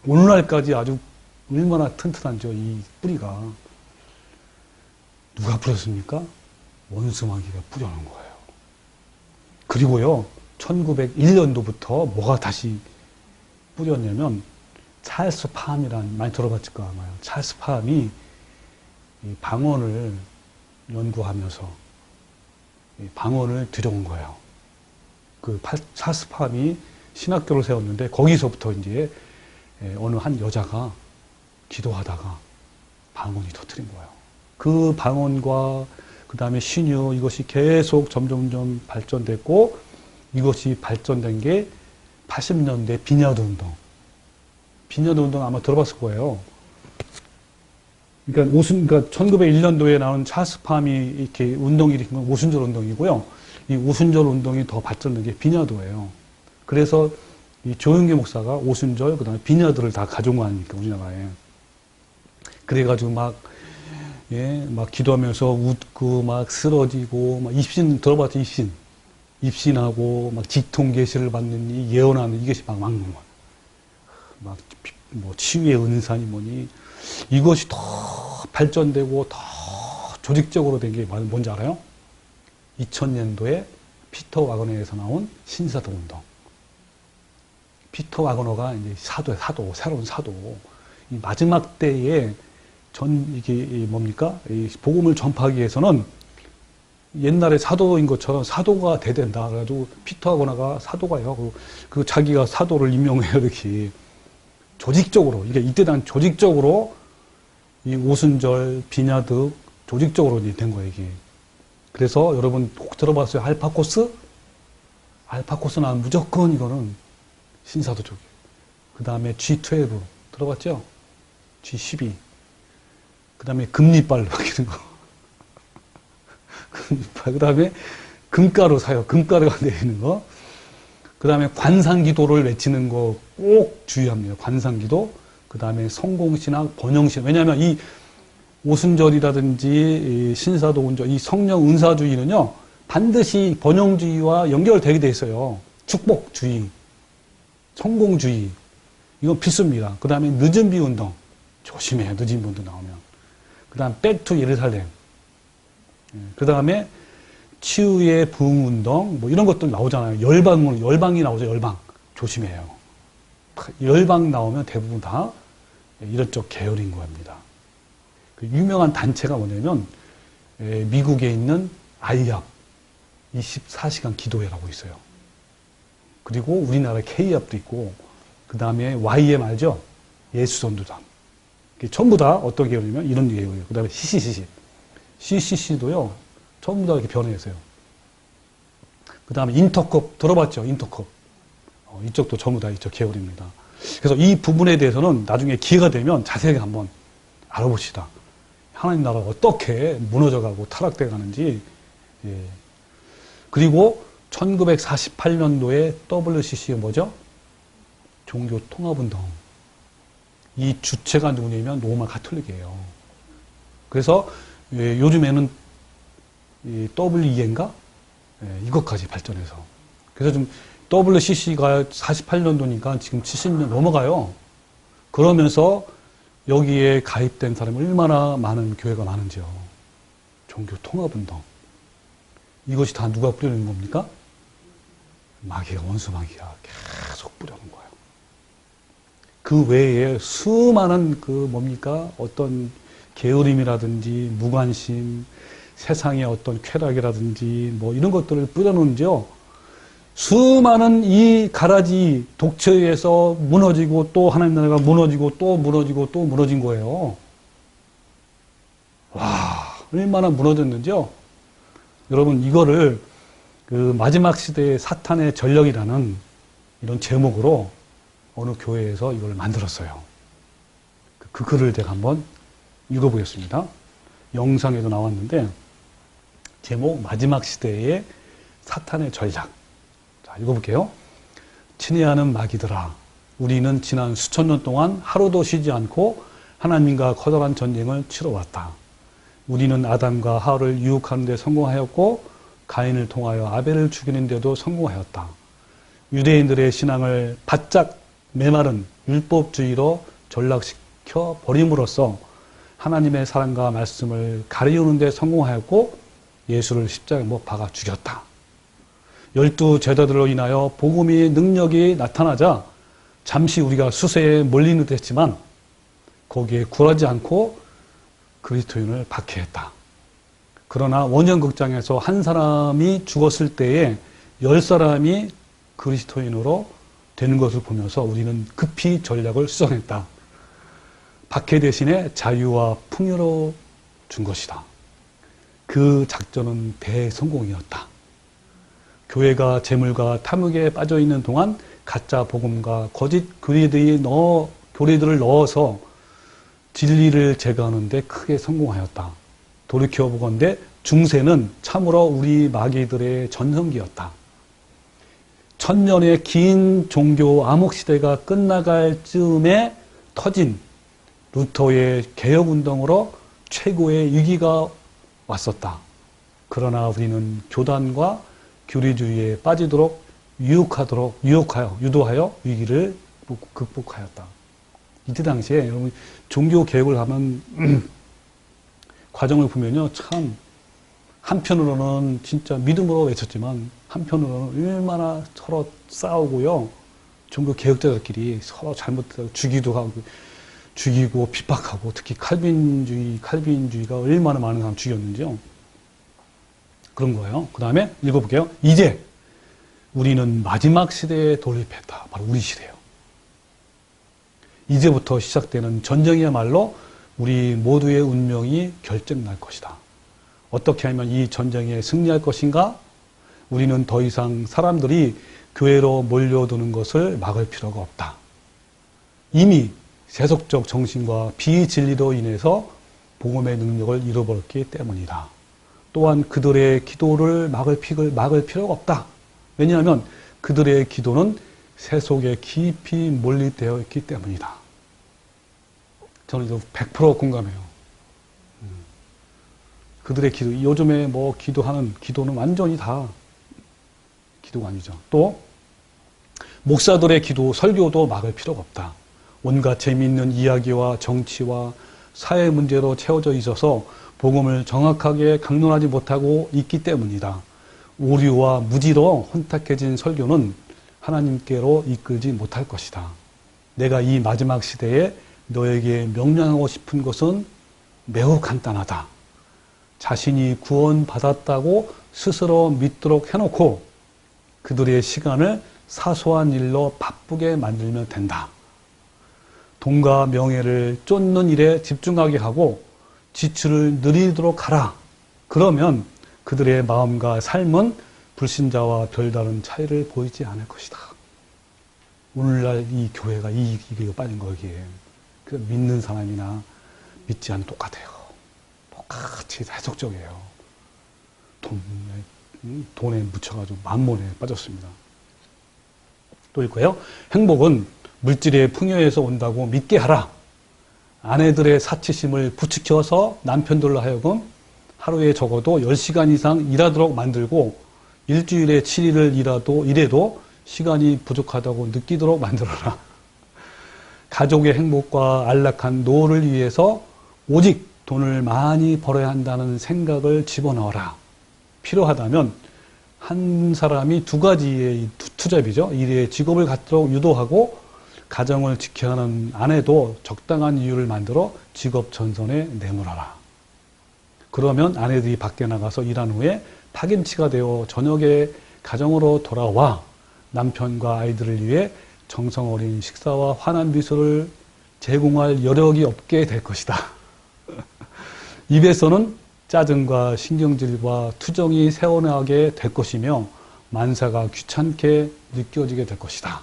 오늘날까지 아주 얼마나 튼튼한죠, 이 뿌리가. 누가 뿌렸습니까? 원수마귀가 뿌려놓은 거예요. 그리고요, 1901년도부터 뭐가 다시 뿌렸냐면, 찰스 파함이란, 많이 들어봤을 거 아마요. 찰스 파함이 이 방언을 연구하면서 이 방언을 들여온 거예요. 찰스 파함이 신학교를 세웠는데, 거기서부터 이제 어느 한 여자가 기도하다가 방언이 터뜨린 거예요. 그 방언과 그 다음에 신유, 이것이 계속 점점점 발전됐고, 이것이 발전된 게 80년대 비냐드 운동. 비냐드 운동 아마 들어봤을 거예요. 그러니까 1901년도에 나온 찰스 파함이 이렇게 운동이 일으킨 건 오순절 운동이고요. 이 오순절 운동이 더 발전된 게 비냐드예요. 그래서 이 조영기 목사가 오순절, 그 다음에 비냐드를 다 가져온 거 아닙니까, 우리나라에. 그래가지고 막 기도하면서 웃고, 막 쓰러지고, 막 입신, 들어봤죠, 입신. 입신하고, 막 직통 계시를 받는 이 예언하는 이것이 막 막는 거야. 뭐, 치유의 은사니 뭐니. 이것이 더 발전되고, 더 조직적으로 된 게 뭔지 알아요? 2000년도에 피터 와그너에서 나온 신사도 운동. 피터 와그너가 이제 새로운 사도. 이 마지막 때에 이게 뭡니까? 이 복음을 전파하기 위해서는 옛날에 사도인 것처럼 사도가 돼야 된다. 그래가지고 피터 와그너가 사도가요. 그 자기가 사도를 임명해요. 이렇게. 조직적으로. 이때 당 조직적으로 이 오순절, 비냐드 조직적으로 된 거예요, 이게. 그래서 여러분 꼭 들어봤어요? 알파코스? 알파코스는 무조건 이거는 신사도 쪽이에요. 그 다음에 G12 들어봤죠? G12. 그 다음에 금리빨 바뀌는 거. 금리빨. 그 다음에 금가루 사요. 금가루가 내리는 거. 그 다음에 관상기도를 외치는 거 꼭 주의합니다. 관상기도. 그 다음에 성공신학, 번영신학. 왜냐하면 이 오순절이라든지 신사도 운절, 이 성령 은사주의는요, 반드시 번영주의와 연결되게 돼 있어요. 축복주의, 성공주의. 이건 필수입니다. 그 다음에 늦은 비 운동. 조심해요. 늦은 비 운동 나오면. 그 다음 백투 예루살렘. 그 다음에 치유의 부흥운동. 뭐 이런 것들 나오잖아요. 열방이 나오죠. 열방. 조심해요. 열방 나오면 대부분 다 이런쪽 계열인 겁니다. 그 유명한 단체가 뭐냐면 미국에 있는 IAP 24시간 기도회라고 있어요. 그리고 우리나라 KAP도 있고, 그 다음에 YM 알죠? 예수전도단. 전부 다 어떤 계열이냐면 이런 계열이에요. 그 다음에 CCC도요 전부 다 이렇게 변해있어요. 그 다음에 인터컵 들어봤죠? 인터컵. 이쪽도 전부 다 이쪽 계열입니다. 그래서 이 부분에 대해서는 나중에 기회가 되면 자세하게 한번 알아봅시다. 하나님 나라가 어떻게 무너져가고 타락돼 가는지. 예. 그리고 1948년도에 WCC가 뭐죠? 종교통합운동. 이 주체가 누구냐면 로마 가톨릭이에요. 그래서 요즘에는 WEN가? 이것까지 발전해서. 그래서 좀 WCC가 48년도니까 지금 70년 넘어가요. 그러면서 여기에 가입된 사람이 얼마나 많은 교회가 많은지요. 종교 통합운동. 이것이 다 누가 뿌리는 겁니까? 마귀가, 원수 마귀가 계속 뿌려는 거예요. 그 외에 수많은 어떤 게으름이라든지 무관심, 세상의 어떤 쾌락이라든지 이런 것들을 뿌려놓은지요. 수많은 이 가라지 독처에 의해서 무너지고 또 하나님 나라가 무너지고 또 무너지고 또 무너진 거예요. 와, 얼마나 무너졌는지요. 여러분, 이거를 마지막 시대의 사탄의 전력이라는 이런 제목으로 어느 교회에서 이걸 만들었어요. 그 글을 제가 한번 읽어보겠습니다. 영상에도 나왔는데, 제목 마지막 시대의 사탄의 전략. 자, 읽어볼게요. 친애하는 마귀들아, 우리는 지난 수천 년 동안 하루도 쉬지 않고 하나님과 커다란 전쟁을 치러왔다. 우리는 아담과 하와를 유혹하는 데 성공하였고 가인을 통하여 아벨을 죽이는 데도 성공하였다. 유대인들의 신앙을 바짝 메마른 율법주의로 전락시켜 버림으로써 하나님의 사랑과 말씀을 가리우는 데 성공하였고 예수를 십자가에 못 박아 죽였다. 12제자들로 인하여 복음의 능력이 나타나자 잠시 우리가 수세에 몰리는 듯 했지만 거기에 굴하지 않고 그리스도인을 박해했다. 그러나 원형극장에서 한 사람이 죽었을 때에 10사람이 그리스도인으로 되는 것을 보면서 우리는 급히 전략을 수정했다. 박해 대신에 자유와 풍요로 준 것이다. 그 작전은 대성공이었다. 교회가 재물과 탐욕에 빠져있는 동안 가짜 복음과 거짓 교리들을 넣어서 진리를 제거하는 데 크게 성공하였다. 돌이켜보건대 중세는 참으로 우리 마귀들의 전성기였다. 천년의 긴 종교 암흑시대가 끝나갈 즈음에 터진 루터의 개혁운동으로 최고의 위기가 왔었다. 그러나 우리는 교단과 교리주의에 빠지도록 유도하여 위기를 극복하였다. 이때 당시에 여러분 종교 개혁을 하면 과정을 보면요, 참 한편으로는 진짜 믿음으로 외쳤지만 한편으로는 얼마나 서로 싸우고요, 종교 개혁자들끼리 서로 잘못하고 죽이고 핍박하고, 특히 칼빈주의가 얼마나 많은 사람 죽였는지요. 그런 거예요. 그 다음에 읽어볼게요. 이제 우리는 마지막 시대에 돌입했다. 바로 우리 시대예요. 이제부터 시작되는 전쟁이야말로 우리 모두의 운명이 결정날 것이다. 어떻게 하면 이 전쟁에 승리할 것인가? 우리는 더 이상 사람들이 교회로 몰려드는 것을 막을 필요가 없다. 이미 세속적 정신과 비진리로 인해서 복음의 능력을 잃어버렸기 때문이다. 또한 그들의 기도를 막을 필요가 없다. 왜냐하면 그들의 기도는 세속에 깊이 몰입되어 있기 때문이다. 저는 이거 100% 공감해요. 그들의 기도, 요즘에 기도하는 기도는 완전히 다 기도가 아니죠. 또 목사들의 기도, 설교도 막을 필요가 없다. 온갖 재미있는 이야기와 정치와 사회 문제로 채워져 있어서 복음을 정확하게 강론하지 못하고 있기 때문이다. 오류와 무지로 혼탁해진 설교는 하나님께로 이끌지 못할 것이다. 내가 이 마지막 시대에 너에게 명령하고 싶은 것은 매우 간단하다. 자신이 구원받았다고 스스로 믿도록 해놓고 그들의 시간을 사소한 일로 바쁘게 만들면 된다. 돈과 명예를 쫓는 일에 집중하게 하고 지출을 늘리도록 하라. 그러면 그들의 마음과 삶은 불신자와 별다른 차이를 보이지 않을 것이다. 오늘날 이 교회가 이게 빠진 거기에 믿는 사람이나 믿지 않는 똑같아요. 똑같이 해석적이에요. 돈에 묻혀가지고 만몬에 빠졌습니다. 또 읽고요. 행복은 물질의 풍요에서 온다고 믿게 하라. 아내들의 사치심을 부추겨서 남편들로 하여금 하루에 적어도 10시간 이상 일하도록 만들고 일주일에 7일을 일해도 시간이 부족하다고 느끼도록 만들어라. 가족의 행복과 안락한 노후를 위해서 오직 돈을 많이 벌어야 한다는 생각을 집어넣어라. 필요하다면 한 사람이 두 가지의 투잡이죠. 일의 직업을 갖도록 유도하고 가정을 지켜야 하는 아내도 적당한 이유를 만들어 직업 전선에 내몰아라. 그러면 아내들이 밖에 나가서 일한 후에 파김치가 되어 저녁에 가정으로 돌아와 남편과 아이들을 위해 정성 어린 식사와 환한 미소를 제공할 여력이 없게 될 것이다. 입에서는 짜증과 신경질과 투정이 새어나게 될 것이며 만사가 귀찮게 느껴지게 될 것이다.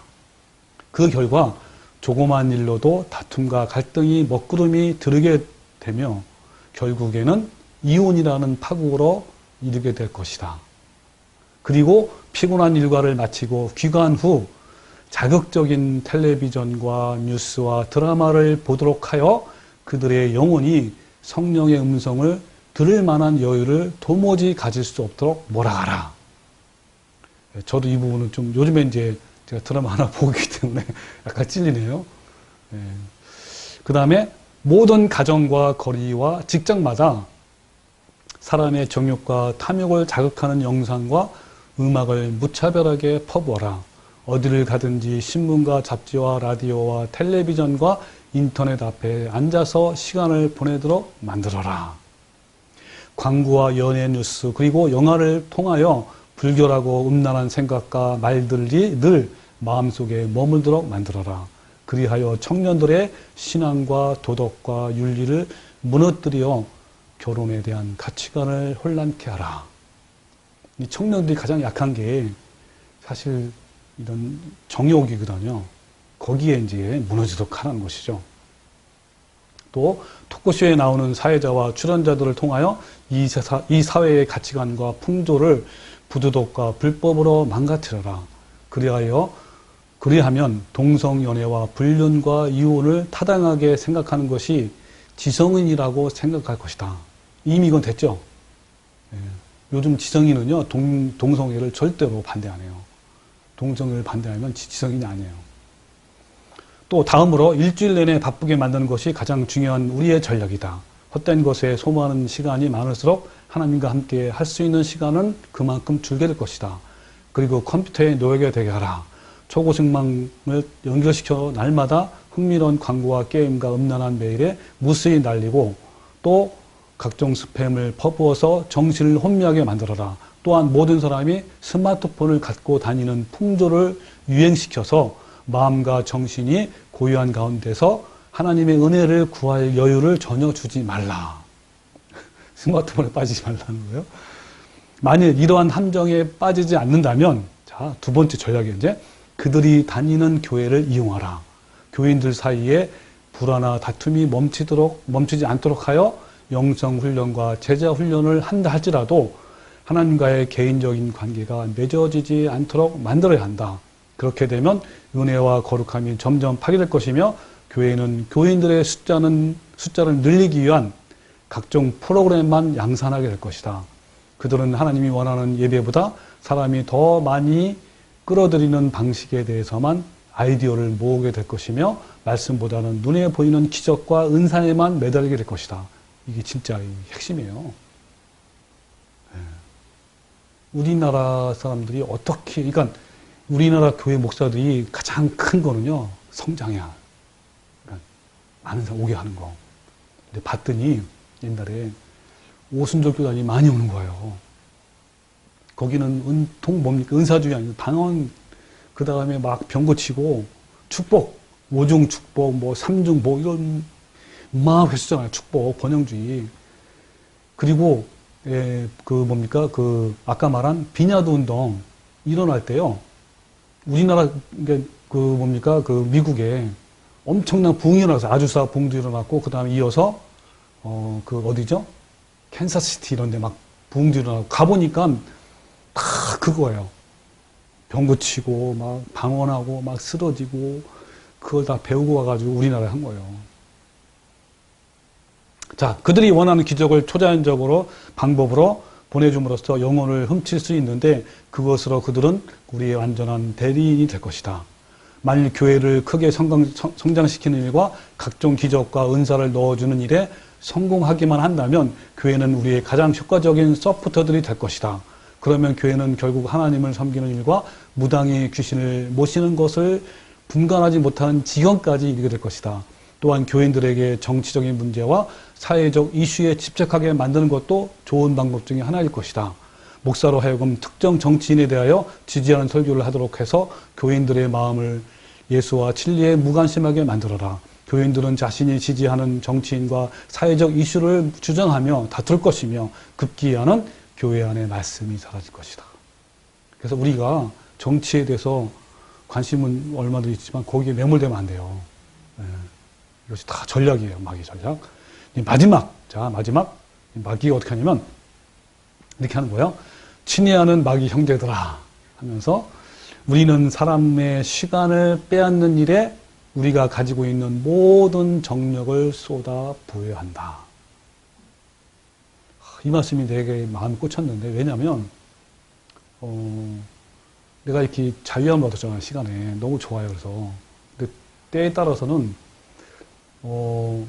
그 결과 조그만 일로도 다툼과 갈등이 먹구름이 들게 되며 결국에는 이혼이라는 파국으로 이르게 될 것이다. 그리고 피곤한 일과를 마치고 귀가한 후 자극적인 텔레비전과 뉴스와 드라마를 보도록 하여 그들의 영혼이 성령의 음성을 들을 만한 여유를 도무지 가질 수 없도록 몰아가라. 저도 이 부분은 좀 요즘에 이제 제가 드라마 하나 보고 있기 때문에 약간 찔리네요. 그 다음에 모든 가정과 거리와 직장마다 사람의 정욕과 탐욕을 자극하는 영상과 음악을 무차별하게 퍼부어라. 어디를 가든지 신문과 잡지와 라디오와 텔레비전과 인터넷 앞에 앉아서 시간을 보내도록 만들어라. 광고와 연예 뉴스 그리고 영화를 통하여 불결하고 음란한 생각과 말들이 늘 마음속에 머물도록 만들어라. 그리하여 청년들의 신앙과 도덕과 윤리를 무너뜨려 결혼에 대한 가치관을 혼란케 하라. 이 청년들이 가장 약한 게 사실 이런 정욕이거든요. 거기에 이제 무너지도록 하는 것이죠. 또 토크쇼에 나오는 사회자와 출연자들을 통하여 이 사회의 가치관과 풍조를 부도덕과 불법으로 망가뜨려라. 그리하면 동성연애와 불륜과 이혼을 타당하게 생각하는 것이 지성인이라고 생각할 것이다. 이미 이건 됐죠. 요즘 지성인은요 동성애를 절대로 반대 안 해요. 동성애를 반대하면 지성인이 아니에요. 또 다음으로 일주일 내내 바쁘게 만드는 것이 가장 중요한 우리의 전략이다. 헛된 것에 소모하는 시간이 많을수록 하나님과 함께 할 수 있는 시간은 그만큼 줄게 될 것이다. 그리고 컴퓨터에 놓이게 되게 하라. 초고속망을 연결시켜 날마다 흥미로운 광고와 게임과 음란한 메일에 무수히 날리고 또 각종 스팸을 퍼부어서 정신을 혼미하게 만들어라. 또한 모든 사람이 스마트폰을 갖고 다니는 풍조를 유행시켜서 마음과 정신이 고요한 가운데서 하나님의 은혜를 구할 여유를 전혀 주지 말라. 스마트폰에 빠지지 말라는 거예요. 만일 이러한 함정에 빠지지 않는다면 자, 두 번째 전략이 이제 그들이 다니는 교회를 이용하라. 교인들 사이에 불화나 다툼이 멈추지 않도록 하여 영성훈련과 제자훈련을 한다 할지라도 하나님과의 개인적인 관계가 맺어지지 않도록 만들어야 한다. 그렇게 되면 은혜와 거룩함이 점점 파괴될 것이며 교회는 교인들의 숫자를 늘리기 위한 각종 프로그램만 양산하게 될 것이다. 그들은 하나님이 원하는 예배보다 사람이 더 많이 끌어들이는 방식에 대해서만 아이디어를 모으게 될 것이며 말씀보다는 눈에 보이는 기적과 은사에만 매달리게 될 것이다. 이게 진짜 핵심이에요. 우리나라 사람들이 어떻게, 그러니까 우리나라 교회 목사들이 가장 큰 거는요, 성장이야. 그러니까 많은 사람 오게 하는 거. 근데 봤더니 옛날에 오순절 교단이 많이 오는 거예요. 거기는 뭡니까? 은사주의 아니고 단원, 그 다음에 막 병고치고 축복, 5중 축복, 뭐 3중 뭐 이런 막 했었잖아요. 축복, 번영주의. 그리고 아까 말한 비냐드 운동 일어날 때요. 우리나라 미국에 엄청난 부흥이 일어나서 아주사 부흥도 일어났고 그다음에 이어서 어디죠? 캔사스시티 이런 데 막 부흥도 일어나고 가보니까 다 그거예요. 병 고치고 막 방언하고 막 쓰러지고 그걸 다 배우고 와가지고 우리나라에 한 거예요. 자, 그들이 원하는 기적을 초자연적으로 방법으로 보내줌으로써 영혼을 훔칠 수 있는데 그것으로 그들은 우리의 완전한 대리인이 될 것이다. 만일 교회를 크게 성장시키는 일과 각종 기적과 은사를 넣어주는 일에 성공하기만 한다면 교회는 우리의 가장 효과적인 서포터들이 될 것이다. 그러면 교회는 결국 하나님을 섬기는 일과 무당의 귀신을 모시는 것을 분간하지 못하는 지경까지 이르게 될 것이다. 또한 교인들에게 정치적인 문제와 사회적 이슈에 집착하게 만드는 것도 좋은 방법 중에 하나일 것이다. 목사로 하여금 특정 정치인에 대하여 지지하는 설교를 하도록 해서 교인들의 마음을 예수와 진리에 무관심하게 만들어라. 교인들은 자신이 지지하는 정치인과 사회적 이슈를 주장하며 다툴 것이며 급기야는 교회 안에 말씀이 사라질 것이다. 그래서 우리가 정치에 대해서 관심은 얼마나 있지만 거기에 매몰되면 안 돼요. 네. 이것이 다 전략이에요. 마귀 전략. 마지막 마귀가 어떻게 하냐면 이렇게 하는 거예요. 친애하는 마귀 형제들아 하면서 우리는 사람의 시간을 빼앗는 일에 우리가 가지고 있는 모든 정력을 쏟아 부어야 한다. 이 말씀이 되게 마음에 꽂혔는데, 왜냐면 내가 이렇게 자유함을 얻었잖아요. 시간에 너무 좋아요. 그래서 근데 때에 따라서는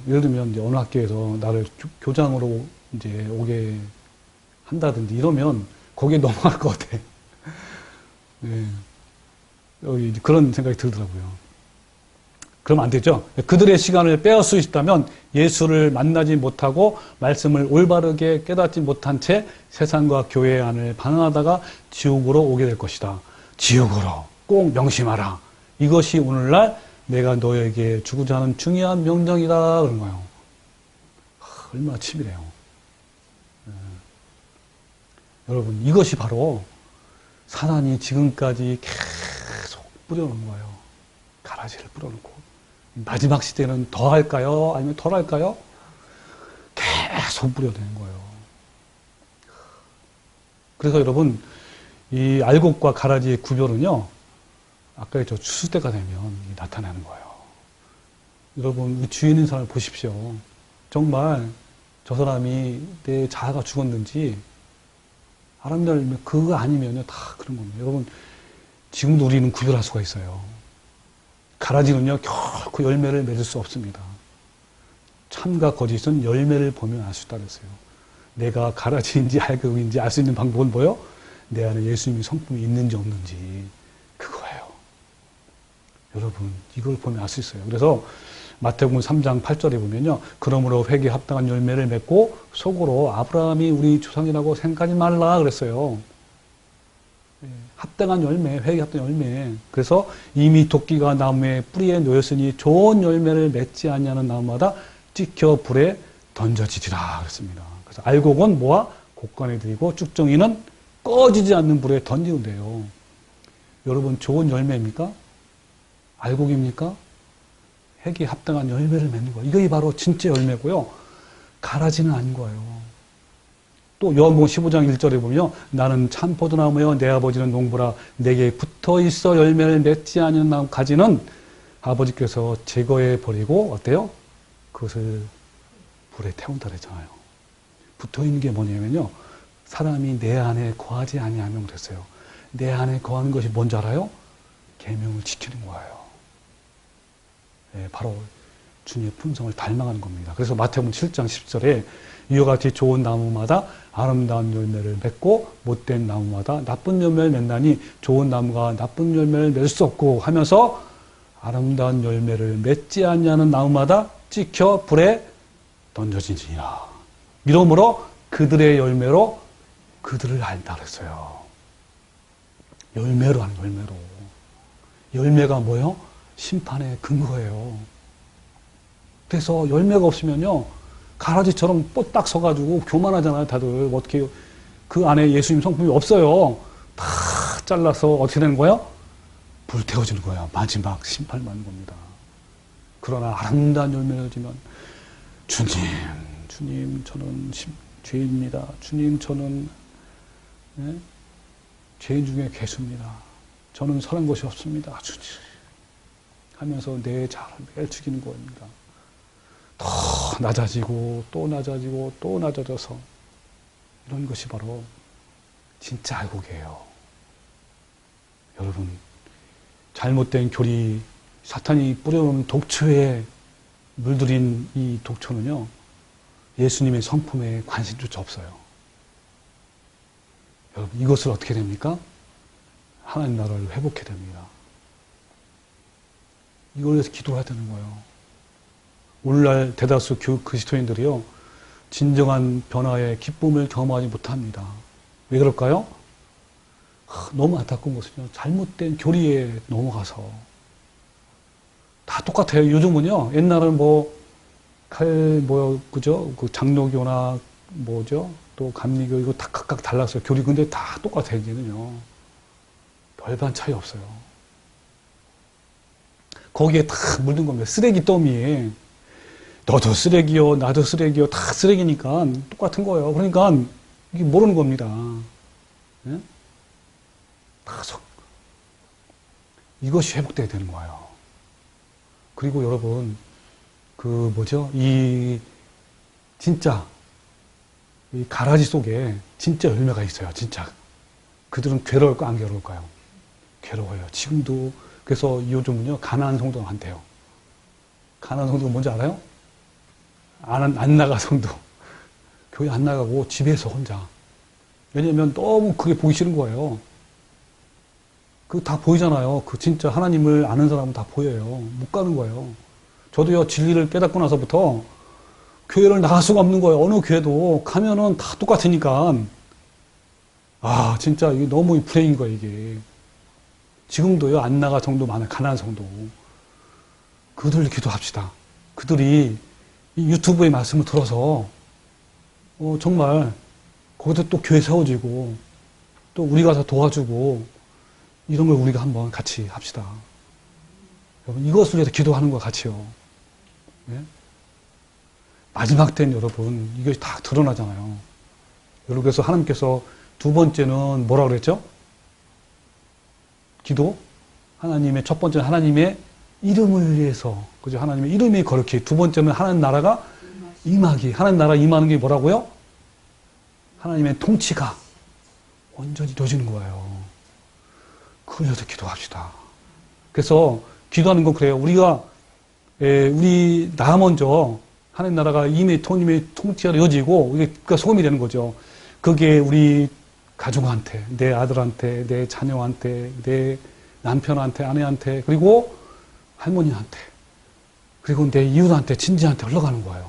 예를 들면 이제 어느 학교에서 나를 교장으로 이제 오게 한다든지 이러면 거기에 넘어갈 것 같아. 네. 그런 생각이 들더라고요. 그러면 안 되죠. 그들의 시간을 빼앗을 수 있다면 예수를 만나지 못하고 말씀을 올바르게 깨닫지 못한 채 세상과 교회 안을 방황하다가 지옥으로 오게 될 것이다. 지옥으로 꼭 명심하라. 이것이 오늘날 내가 너에게 주고자 하는 중요한 명령이다. 그런 거예요. 얼마나 치밀해요. 여러분, 이것이 바로 사단이 지금까지 계속 뿌려놓은 거예요. 가라지를 뿌려놓고. 마지막 시대는 더 할까요? 아니면 덜 할까요? 계속 뿌려내는 거예요. 그래서 여러분, 이 알곡과 가라지의 구별은요, 아까 저 추수 때가 되면 나타나는 거예요. 여러분, 주위에 있는 사람을 보십시오. 정말 저 사람이 내 자아가 죽었는지, 아람날 그거 아니면요, 다 그런 겁니다. 여러분, 지금도 우리는 구별할 수가 있어요. 가라지는요, 결코 열매를 맺을 수 없습니다. 참과 거짓은 열매를 보면 알 수 있다 그랬어요. 내가 가라지인지 알곡인지 알 수 있는 방법은 뭐예요? 내 안에 예수님의 성품이 있는지 없는지, 그거예요. 여러분, 이걸 보면 알 수 있어요. 그래서 마태복음 3장 8절에 보면요, 그러므로 회개에 합당한 열매를 맺고 속으로 아브라함이 우리 조상이라고 생각하지 말라 그랬어요. 합당한 열매, 회개에 합당한 열매. 그래서 이미 도끼가 나무의 뿌리에 놓였으니 좋은 열매를 맺지 아니하는 나무마다 찍혀 불에 던져지리라 그랬습니다. 그래서 알곡은 뭐와 곡간에 들이고 쭉정이는 꺼지지 않는 불에 던지는데요. 여러분, 좋은 열매입니까? 알곡입니까? 회개에 합당한 열매를 맺는 거예요. 이게 바로 진짜 열매고요. 가라지는 아닌 거예요. 또 요한복음 15장 1절에 보면 나는 참 포도나무여 내 아버지는 농부라 내게 붙어있어 열매를 맺지 않는 가지는 아버지께서 제거해 버리고 어때요? 그것을 불에 태운다 그랬잖아요. 붙어있는 게 뭐냐면요, 사람이 내 안에 거하지 아니하면 그랬어요. 내 안에 거하는 것이 뭔지 알아요? 계명을 지키는 거예요. 네, 바로 주님의 품성을 닮아가는 겁니다. 그래서 마태복음 7장 10절에 이와 같이 좋은 나무마다 아름다운 열매를 맺고 못된 나무마다 나쁜 열매를 맺나니 좋은 나무가 나쁜 열매를 맺을 수 없고 하면서 아름다운 열매를 맺지 않냐는 나무마다 찍혀 불에 던져지니라. 이러므로 그들의 열매로 그들을 알다 그랬어요. 열매로 하는 열매로. 열매가 뭐예요? 심판의 근거예요. 그래서 열매가 없으면요, 가라지처럼 뽀딱 서가지고 교만하잖아요, 다들. 어떻게, 그 안에 예수님 성품이 없어요. 다 잘라서 어떻게 되는 거예요? 불태워지는 거예요. 마지막 심판을 받는 겁니다. 그러나 아름다운 열매를 지면, 주님, 저는 죄인입니다. 주님, 저는, 죄인 중에 괴수입니다. 저는 선한 것이 없습니다. 주님. 하면서 내 자아를 매일 죽이는 겁니다. 더 낮아지고 또 낮아지고 또 낮아져서 이런 것이 바로 진짜 알곡이에요. 여러분, 잘못된 교리, 사탄이 뿌려놓은 독초에 물들인 이 독초는요, 예수님의 성품에 관심조차 없어요. 여러분, 이것을 어떻게 됩니까? 하나님 나라를 회복해야 됩니다. 이걸 위해서 기도해야 되는 거예요. 오늘날 대다수 그리스도인들이요, 진정한 변화의 기쁨을 경험하지 못합니다. 왜 그럴까요? 너무 안타까운 것은요, 잘못된 교리에 넘어가서 다 똑같아요. 요즘은요, 옛날은 그죠? 그 장로교나 뭐죠? 또 감리교, 이거 다 각각 달랐어요. 교리. 근데 다 똑같아요, 이제는요. 별반 차이 없어요. 거기에 다 물든 겁니다. 쓰레기 더미에. 너도 쓰레기요, 나도 쓰레기요, 다 쓰레기니까 똑같은 거예요. 그러니까 이게 모르는 겁니다. 예? 이것이 회복돼야 되는 거예요. 그리고 여러분, 진짜, 이 가라지 속에 진짜 열매가 있어요, 진짜. 그들은 괴로울까, 안 괴로울까요? 괴로워요. 지금도. 그래서 요즘은요, 가난한 성도가 많대요. 가난한 성도가 뭔지 알아요? 안 나가 성도. 교회 안 나가고 집에서 혼자. 왜냐면 너무 그게 보기 싫은 거예요. 그거 다 보이잖아요. 진짜 하나님을 아는 사람은 다 보여요. 못 가는 거예요. 저도요, 진리를 깨닫고 나서부터 교회를 나갈 수가 없는 거예요. 어느 교회도 가면은 다 똑같으니까. 진짜 이게 너무 불행인 거예요, 이게. 지금도요, 안 나가 성도 많아요. 가난한 성도. 그들 기도합시다. 그들이 이 유튜브의 말씀을 들어서, 정말, 거기서 또 교회 세워지고, 또 우리 가서 도와주고, 이런 걸 우리가 한번 같이 합시다. 여러분, 이것을 위해서 기도하는 것 같이요. 예? 마지막 때는 여러분, 이것이 다 드러나잖아요. 여러분, 그래서 하나님께서 두 번째는 뭐라 그랬죠? 기도? 하나님의, 첫 번째는 하나님의 이름을 위해서, 그죠? 하나님의 이름이 거룩히. 두 번째는 하나님 나라가 임하기. 하나님 나라 임하는 게 뭐라고요? 하나님의 통치가 온전히 이루어지는 거예요. 그걸 위해서 기도합시다. 그래서 기도하는 건 그래요. 나 먼저 하나님 나라가 임의 통치가 이루어지고, 그러니까 소금이 되는 거죠. 그게 우리 가족한테, 내 아들한테, 내 자녀한테, 내 남편한테, 아내한테, 그리고 할머니한테, 그리고 내 이웃한테, 친지한테 흘러가는 거예요.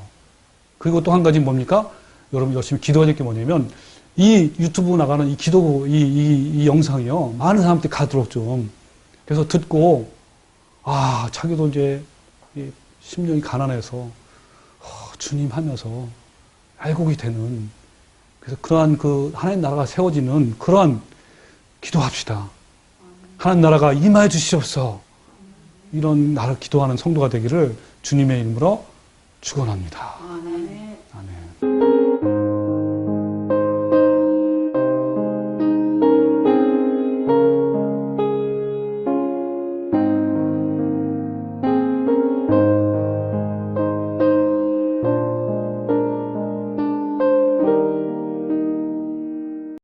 그리고 또 한 가지 뭡니까? 여러분 열심히 기도해야 될 게 뭐냐면, 이 유튜브 나가는 이 기도, 이 영상이요, 많은 사람들이 가도록 좀. 그래서 듣고, 자기도 이제 심령이 가난해서, 주님 하면서 알곡이 되는, 그래서 그러한 하나님 나라가 세워지는 그러한 기도합시다. 하나님 나라가 임하여 주시옵소서. 이런 나를 기도하는 성도가 되기를 주님의 이름으로 축원합니다. 아멘.